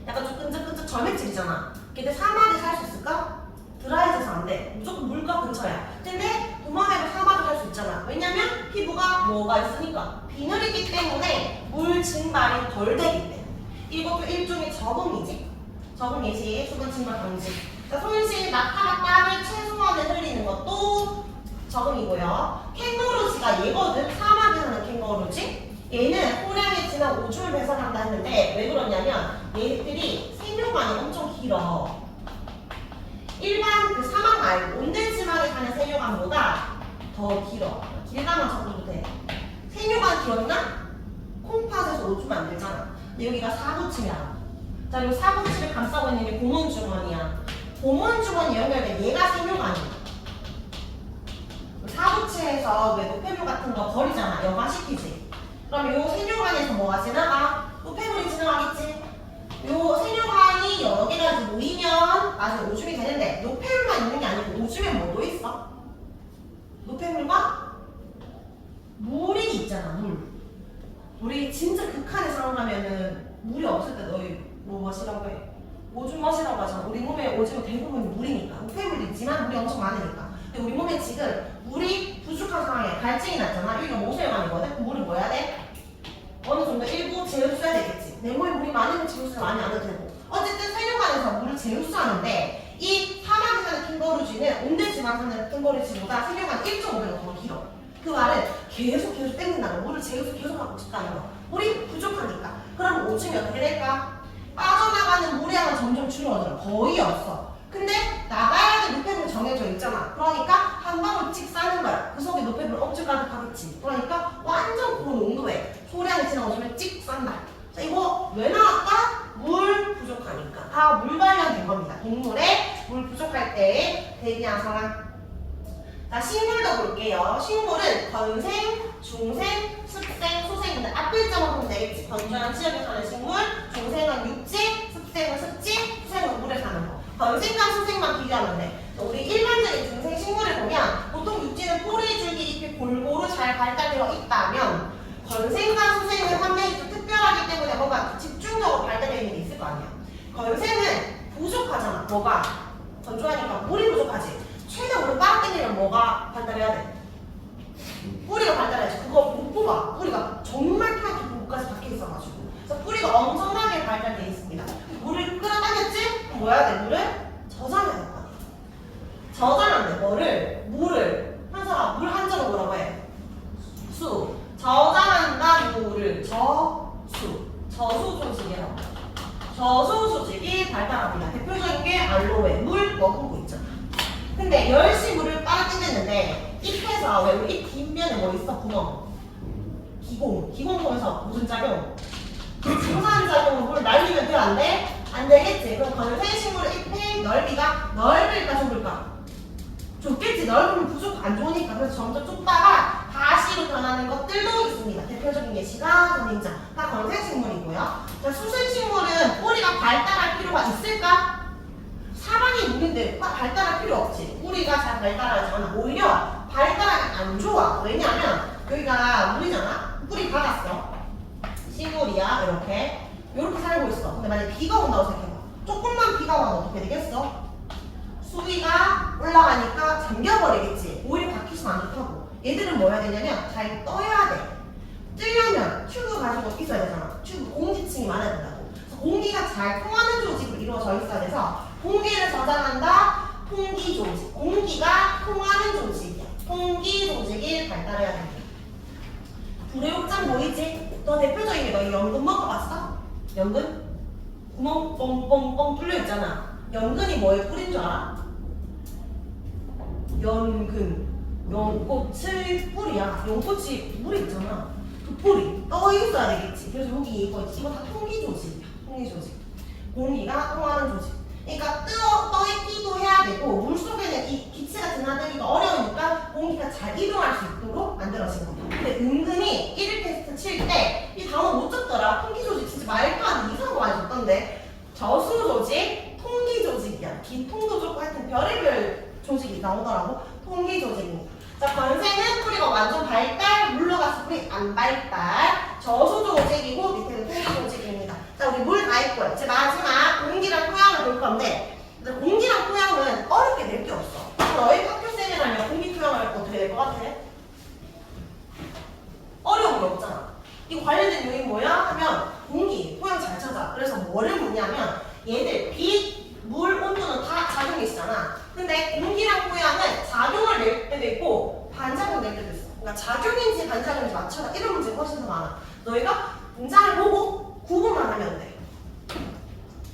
약간 좀 끈적끈적 절맥질이잖아. 근데 사막에 살 수 있을까? 드라이해져서 안 돼. 무조건 물가 근처야. 근데 도마에도 사막을 살 수 있잖아. 왜냐면 피부가 뭐가 있으니까. 비늘이기 때문에 물 증발이 덜 되기 때문에. 이것도 일종의 적응이지. 적응 예시, 수분 증발 방지. 그러니까 손실, 낙하나 땀을 최소한에 흘리는 것도 적응이고요. 캥거루지가 얘거든. 사막에 사는 캥거루지. 얘는 호량이 지난 오줌을 배설한다 했는데 왜 그러냐면 얘들이 생육관이 엄청 길어. 일반 그 사막 말고 온대지방에 사는 생육관보다 더 길어. 길다만 적어도 돼. 생육관 길었나? 콩팥에서 오줌 만들잖아. 근데 여기가 사구치야. 자, 이 사구치를 감싸고 있는 게 고문주머니야. 고문주머니 연결된 얘가 생육관이야. 사구치에서 왜 노폐물 같은 거 버리잖아. 여과시키지. 그럼 요 생육관에서 뭐가 지나가? 노폐물이 지나가겠지. 요 생육관이 여러 개가 모이면 나중에 오줌이 되는데 노폐물만 있는 게 아니고 오줌에 뭐도 있어? 노폐물과 물이 있잖아. 물이 진짜 극한의 상황하면은 물이 없을 때 너희 뭐 마시라고 해? 오줌 마시라고 하잖아. 우리 몸에 오줌은 대부분이 물이니까. 노폐물도 있지만 물이 엄청 많으니까. 근데 우리 몸에 지금 물이 부족한 상황에 갈증이 났잖아. 여기가 모세혈관이거든. 물을 뭐 해야 돼? 어느 정도 일부 재흡수해야 되겠지. 내 몸에 물이 많으면 재흡수가 많이 안 해도 되고. 어쨌든 생육관에서 물을 재흡수하는데 이 사막에 사는 캥거루쥐는 온대지방 사는 캥거루쥐보다 생육관 1.5배가 더 길어. 그 말은 계속 땡긴다는 거. 물을 재흡수 계속 하고 싶다는 거. 물이 부족하니까. 그럼 오줌이 어떻게 될까? 빠져나가는 물의 양은 점점 줄어들어. 거의 없어. 근데 나가야 될 노폐물 정해져 있잖아. 그러니까 한 방울씩 싸는 거야. 그 속에 노폐물 엄청 가득하겠지. 그러니까 완전 고온 온도에 소량이 지나오시면 찍 싼다. 자, 이거 왜 나왔다? 물 부족하니까. 다 물 관련된 겁니다. 동물에 물 부족할 때 대기한 상황. 자, 식물도 볼게요. 식물은 건생, 중생, 습생, 소생인데 앞글자만 보면 되겠지. 건조한 지역에 사는 식물, 중생은 육지, 습생은 습지, 소생은 물에 사는 거. 건생과 소생만 비교하면 돼. 우리 일반적인 중생 식물을 보면 보통 육지는 뿌리, 줄기, 잎이 골고루 잘 발달되어 있다면 건생과 소생은 환경이 좀 특별하기 때문에 뭔가 집중적으로 발달되어 있는 게 있을 거 아니야. 건생은 부족하잖아. 뭐가? 건조하니까 물이 부족하지. 최대 물을 빨아당기려면 뭐가 발달해야 돼? 뿌리가 발달해야지. 그거 못 뽑아. 뿌리가 정말 탁 깊은곳까지 박혀 있어가지고. 그래서 뿌리가 엄청나게 발달되어 있습니다. 물을 끌어당겼지? 그럼 뭐 해야 돼? 물을 저장해야 될 거 아니야. 저장하는데 뭐를? 물을. 한사가 물 한자로 뭐라고 해? 수. 저장한다 물을. 저수. 저수 조직이라고. 저수 조직이 발달합니다. 대표적인 게 알로에. 물 머금고 있잖아. 근데 열심히 물을 빨아당겼는데 잎에서 왜 우리 잎 뒷면에 뭐 있어? 구멍. 기공 통해서 무슨 작용? 증산 작용으로 물 날리면 돼? 안 돼? 안 되겠지. 그럼 건생식물의 잎의 넓이가 넓을까 좁을까? 좁겠지. 넓으면 부족 안 좋으니까. 그래서 점점 좁다가 가시로 변하는 것들도 있습니다. 대표적인 예시가 전인자. 다 건생식물이고요. 자, 수생식물은 뿌리가 발달할 필요가 있을까? 사방이 물인데 발달할 필요 없지. 뿌리가 잘 발달하지 않아. 오히려 발달하기 안 좋아. 왜냐하면 여기가 물이잖아. 뿌리 닫았어. 식물이야. 이렇게 살고 있어. 근데 만약에 비가 온다고 생각해봐. 조금만 비가 와도 어떻게 되겠어? 수위가 올라가니까 잠겨버리겠지. 오히려 바퀴수는 안 좋다고. 얘들은 뭐 해야 되냐면 잘 떠야 돼. 뜨려면 튜브 가지고 있어야 되잖아. 튜브 공기층이 많아야 된다고. 그래서 공기가 잘 통하는 조직으로 이루어져 있어야 돼서 공기를 저장한다. 통기 조직. 공기가 통하는 조직이야. 통기 조직이 발달해야 됩니다. 불의옥장 보이지? 너 대표적인 게 너 연근 먹어봤어? 연근? 구멍 뻥뻥뻥 뚫려 있잖아. 연근이 뭐에 뿌린 줄 알아? 연근. 연꽃의 뿌리야. 연꽃이 물이 있잖아. 그 뿌리 떠 있어야 되겠지. 그래서 여기 이거 다 통기 조직이야. 통기 조직. 공기가 통하는 조직. 그러니까 떠 있기도 해야 되고 물 속에는 이 기체가 드나들기가 어려우니까 공기가 잘 이동할 수 있도록 만들어진 겁니다. 근데 은근히 1일 테스트 칠 때 이 단어 못 줬더라. 통기 조직 진짜 말도 안 돼. 이상한 거 많이 줬던데. 저수 조직, 통기 조직이야. 기통도 좋고 하여튼 별의별 조직이 나오더라고. 통기 조직입니다. 자, 건생은 뿌리가 완전 발달, 물러가서 뿌리 안 발달. 저수 조직이고 밑에는 통기 조직입니다. 자, 우리 물 다 했고요. 이제 마지막 공기랑 토양을 볼 건데, 공기랑 토양은 어렵게 낼 게 없어. 너희 학교 쌤이라면 공기 토양을 할 거 어떻게 될 것 같아? 어려운 게 없잖아. 이 관련된 요인 뭐야? 하면 공기, 토양 잘 찾아. 그래서 뭐를 묻냐면 얘들 빛, 물, 온도는 다 작용이 있잖아. 근데 공기랑 토양은 작용을 낼 때도 있고 반작용 낼 때도 있어. 그러니까 작용인지 반작용인지 맞춰라. 이런 문제가 훨씬 더 많아. 너희가 문장을 보고 구분만 하면 돼.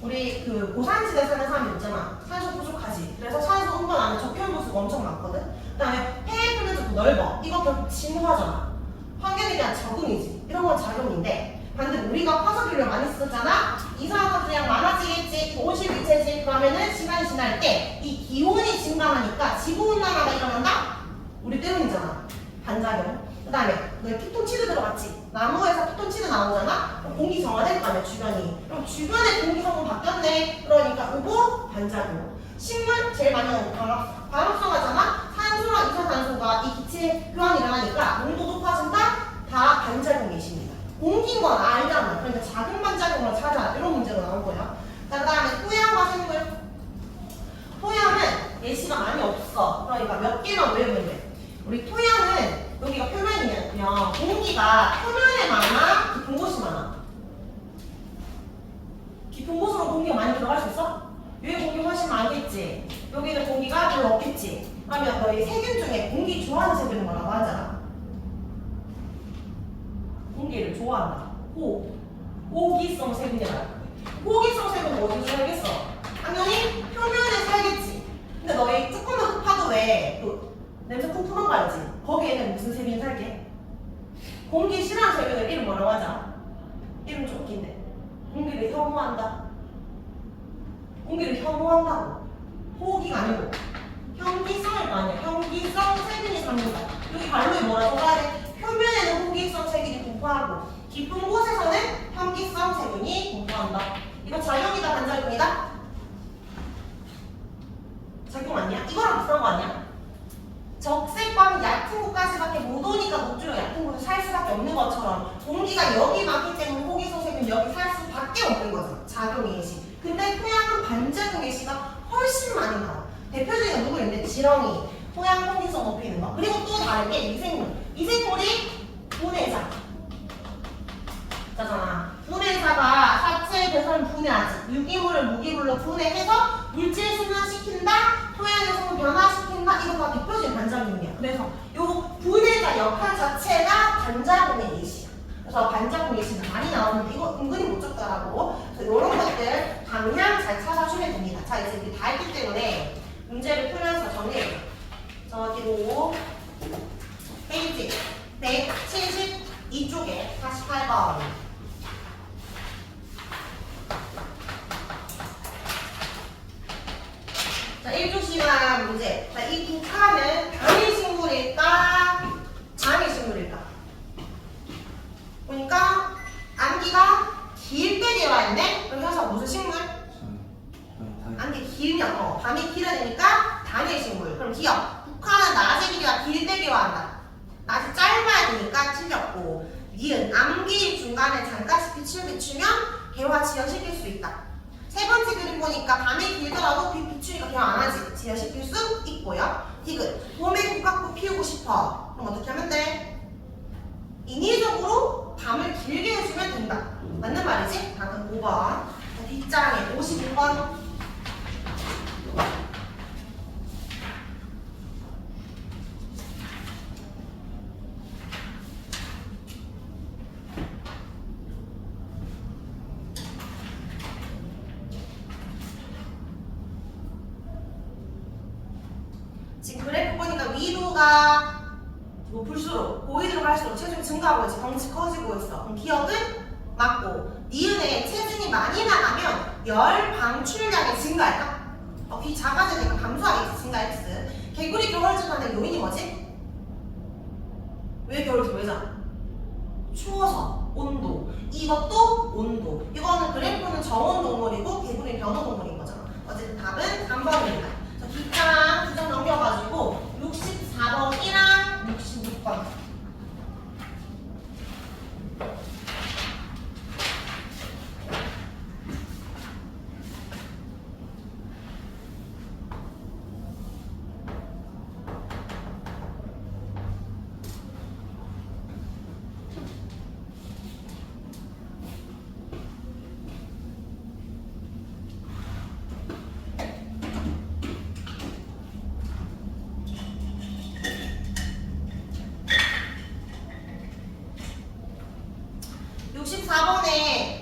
우리 그 고산지대 사는 사람이 있잖아. 산소 부족하지. 그래서 산소 운반 안에 적혈 도수가 엄청 많거든. 그 다음에 폐의 표면도 넓어. 이거 결국 진화잖아. 환경에 대한 적응이지. 이런 건 작용인데 반대로 우리가 화석연료 많이 쓰잖아. 이산화탄소량 많아지겠지. 온실기체지. 그러면은 시간이 지날 때 이 기온이 증가하니까 지구온난화가 일어난다? 우리 때문이잖아. 반작용. 그 다음에 너 피톤치드 들어갔지? 나무에서 피톤치드 나오잖아? 그럼 공기 정화될 거 아니야, 주변이. 그럼 주변의 공기 성분 바뀌었네. 그러니까 이거 반작용. 식물 제일 많이 나오는 광합성하잖아? 산소랑 이산화탄소가 이 기체 교환이 일어나니까 농도 높아진다? 다 반작용이십니다. 공기인 건 알잖아. 그러니까 작은 반작용을 찾아. 이런 문제가 나올 거야. 자, 그 다음에 토양과 생물. 토양은 예시가 많이 없어. 그러니까 몇 개만 외우면 돼. 우리 토양은 여기가 표면이면 공기가 표면에 많아? 깊은 곳이 많아? 깊은 곳으로 공기가 많이 들어갈 수 있어? 여기 공기 훨씬 많겠지? 여기는 공기가 별로 없겠지? 그러면 너희 세균 중에 공기 좋아하는 세균은 뭐라고 하잖아? 공기를 좋아한다. 호기성 세균이라고 해. 호기성 세균은 어디서 살겠어? 당연히 표면에 살겠지. 근데 너희 조금만 흡하도 왜 냄새 쿵쿵한 거 알지? 거기에는 무슨 세균이 살게? 공기 싫어하는 세균을 이름 뭐라고 하자? 이름 좀 웃긴데. 공기를 혐오한다. 공기를 혐오한다고. 호기가 아니고 현기성일 거 아니야. 현기성 세균이 삽니다. 여기 발로에 뭐라고 써야 돼? 표면에는 호기성 세균이 분포하고 깊은 곳에서는 현기성 세균이 분포한다. 이거 작용이다 반작용이다? 작용 아니야? 이거랑 비슷한 거 아니야? 적색광 얕은 곳까지밖에 못 오니까 목줄이 얕은 곳에 살 수밖에 없는 것처럼 공기가 여기 많기 때문에 호기성 세균 여기 살 수밖에 없는 거죠. 작용 예시. 근데 토양은 반작용 예시가 훨씬 많이 나와. 대표적인 건 누구 있는데 지렁이, 토양 통기성 높이는 거. 그리고 또 다른 게 미생물. 미생물이 분해자. 잖아. 분해자가 사체 배선 분해하지. 유기물을 무기물로 분해해서 물질 순환시킨다. 토양의 성분 변화시킨다. 이거 다 대표적인 반작용이야. 그래서 요 분해자 역할 자체가 반작용의 예시야. 그래서 반작용 예시는 많이 나오는데 이거 은근히 못 적더라고. 그래서 이런 것들 방향 잘 찾아주면 됩니다. 자, 이제 우리 다 했기 때문에 문제를 풀면서 정리해요. 저기로 페이지 172쪽에 48번. 자, 1조 시간 문제. 자, 이 국화는 단일식물일까? 장일식물일까? 보니까 암기가 길 때 되어 있네? 그럼 현서 무슨 식물? 암기 길면 밤이 길어야 되니까 단일식물. 그럼 기억. 국화는 낮의 길이가 길 때 개화한다. 낮이 짧아야 되니까 틀렸고, 니은 암기 중간에 잠깐씩 빛을 비추면 개화 지연시킬 수 있다. 세 번째 그림 보니까 밤이 길더라도 빛 비추니까 그냥 안 하지. 지연시킬 수 있고요. 디귿. 봄에 국화꽃 피우고 싶어. 그럼 어떻게 하면 돼? 인위적으로 밤을 길게 해주면 된다. 맞는 말이지? 다음 5번. 자, 뒷장에 51번. 볼수록 고이드로 갈수록 체중이 증가하고 있지. 덩치 커지고 있어. 그럼 기억은 맞고 니은에 체중이 많이 나가면 열 방출량이 증가할까? 귀 작아지니까 감소하겠지. 증가 X. 개구리 겨울증하는 요인이 뭐지? 왜 겨울증 왜잖아? 추워서 온도. 이것도 온도. 이거는 그래프는 정온 동물이고 개구리는 변온 동물인 거잖아. 어쨌든 답은 3번입니다. 자, 기타 2점 넘겨가지고 64번이랑 66번.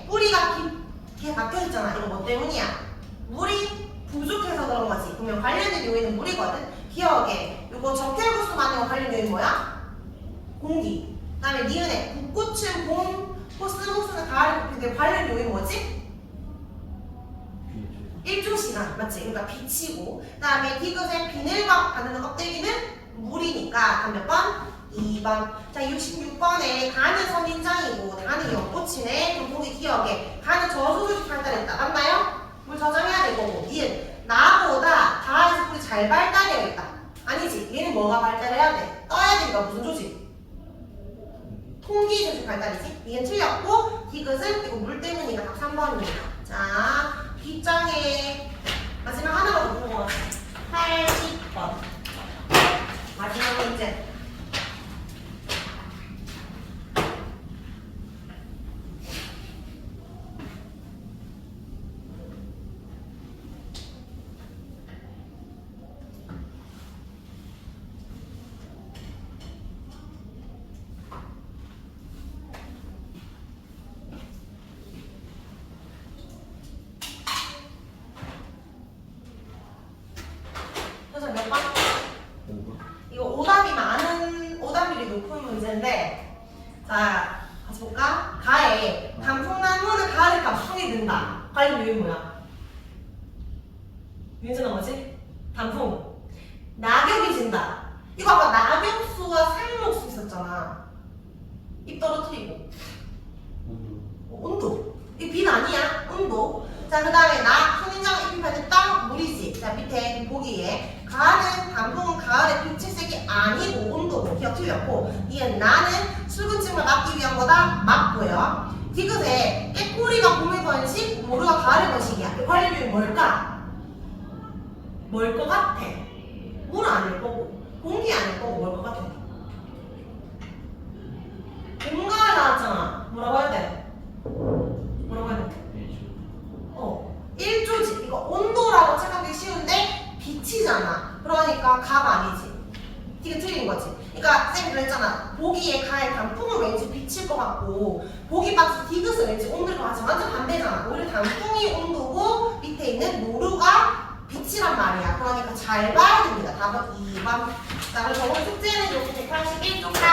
뿌리가 깊게 박혀있잖아. 이거 뭐 때문이야? 물이 부족해서 그런 거지. 그러면 관련된 요인은 물이거든. 기억에 이거 적혈구수 많은 거 관련 요인 뭐야? 공기. 그 다음에 니은에 붓꽃은 봄, 코스모스는 가을에 뽑히는데 관련 요인 뭐지? 일조시간 맞지? 그러니까 빛이고. 그 다음에 디귿의 비늘과 바르는 껍데기는 물이니까. 다음 몇 번? 2번. 자, 66번에 간은 선인장이고 간은 연꽃이네. 그럼 거기 기억에 간은 저소득 발달했다. 맞나요? 물 저장해야 될 거고. 니은 나보다 가에서 물이 잘 발달되어 있다. 아니지. 얘는 뭐가 발달해야 돼? 떠야 되니까 무슨 조직? 통기 조직 발달이지. 니은 틀렸고 디귿은 이거 물 때문이니까 딱 3번입니다. 자, 뒷장에 마지막 하나가 더 보는 거 같아. 80번. 마지막 문제. 몇 번? 5번. 이거 오답이 많은, 오답률이 높은 문제인데, 자, 같이 볼까? 가에 단풍나무는 가을에 감풍이 든다. 관련 요인 뭐야? 윤수는 뭐지? 단풍. 낙엽이 진다. 이거 아까 낙엽수와 상록수 있었잖아. 입 떨어뜨리고. 온도. 이거 빛 아니야? 온도. 자, 그 다음에 선인장은 잎이 받은 땅, 물이지. 자, 밑에 보기에 가을은 단풍은 가을의 빛의 색이 아니고 온도고. 기억 틀렸고. 니은 나는 붉은층을 막기 위한 거다. 맞고요. 디귿에 깨꼬리가 봄의 번식, 모르가 가을의 번식이야. 그 관련이 뭘까? 뭘 것 같아? 물 아닐 거고 공기 아닐 거고 뭘 것 같아? 공가을 나왔잖아. 뭐라고 해야 돼? 뭐라고 해야 돼? 일조지. 이거 온도라고 생각하기 쉬운데 빛이잖아. 그러니까 가가 아니지. 이게 틀린 거지. 그러니까 쌤이 그랬잖아. 보기에 가의 단풍은 왠지 빛일 것 같고 보기 박스 디귿은 왠지 온도일 것 같지. 완전 반대잖아. 오히려 단풍이 온도고 밑에 있는 노루가 빛이란 말이야. 그러니까 잘 봐야 됩니다. 답은 2번. 자, 그래서 오늘 숙제는 이렇게 181쪽까지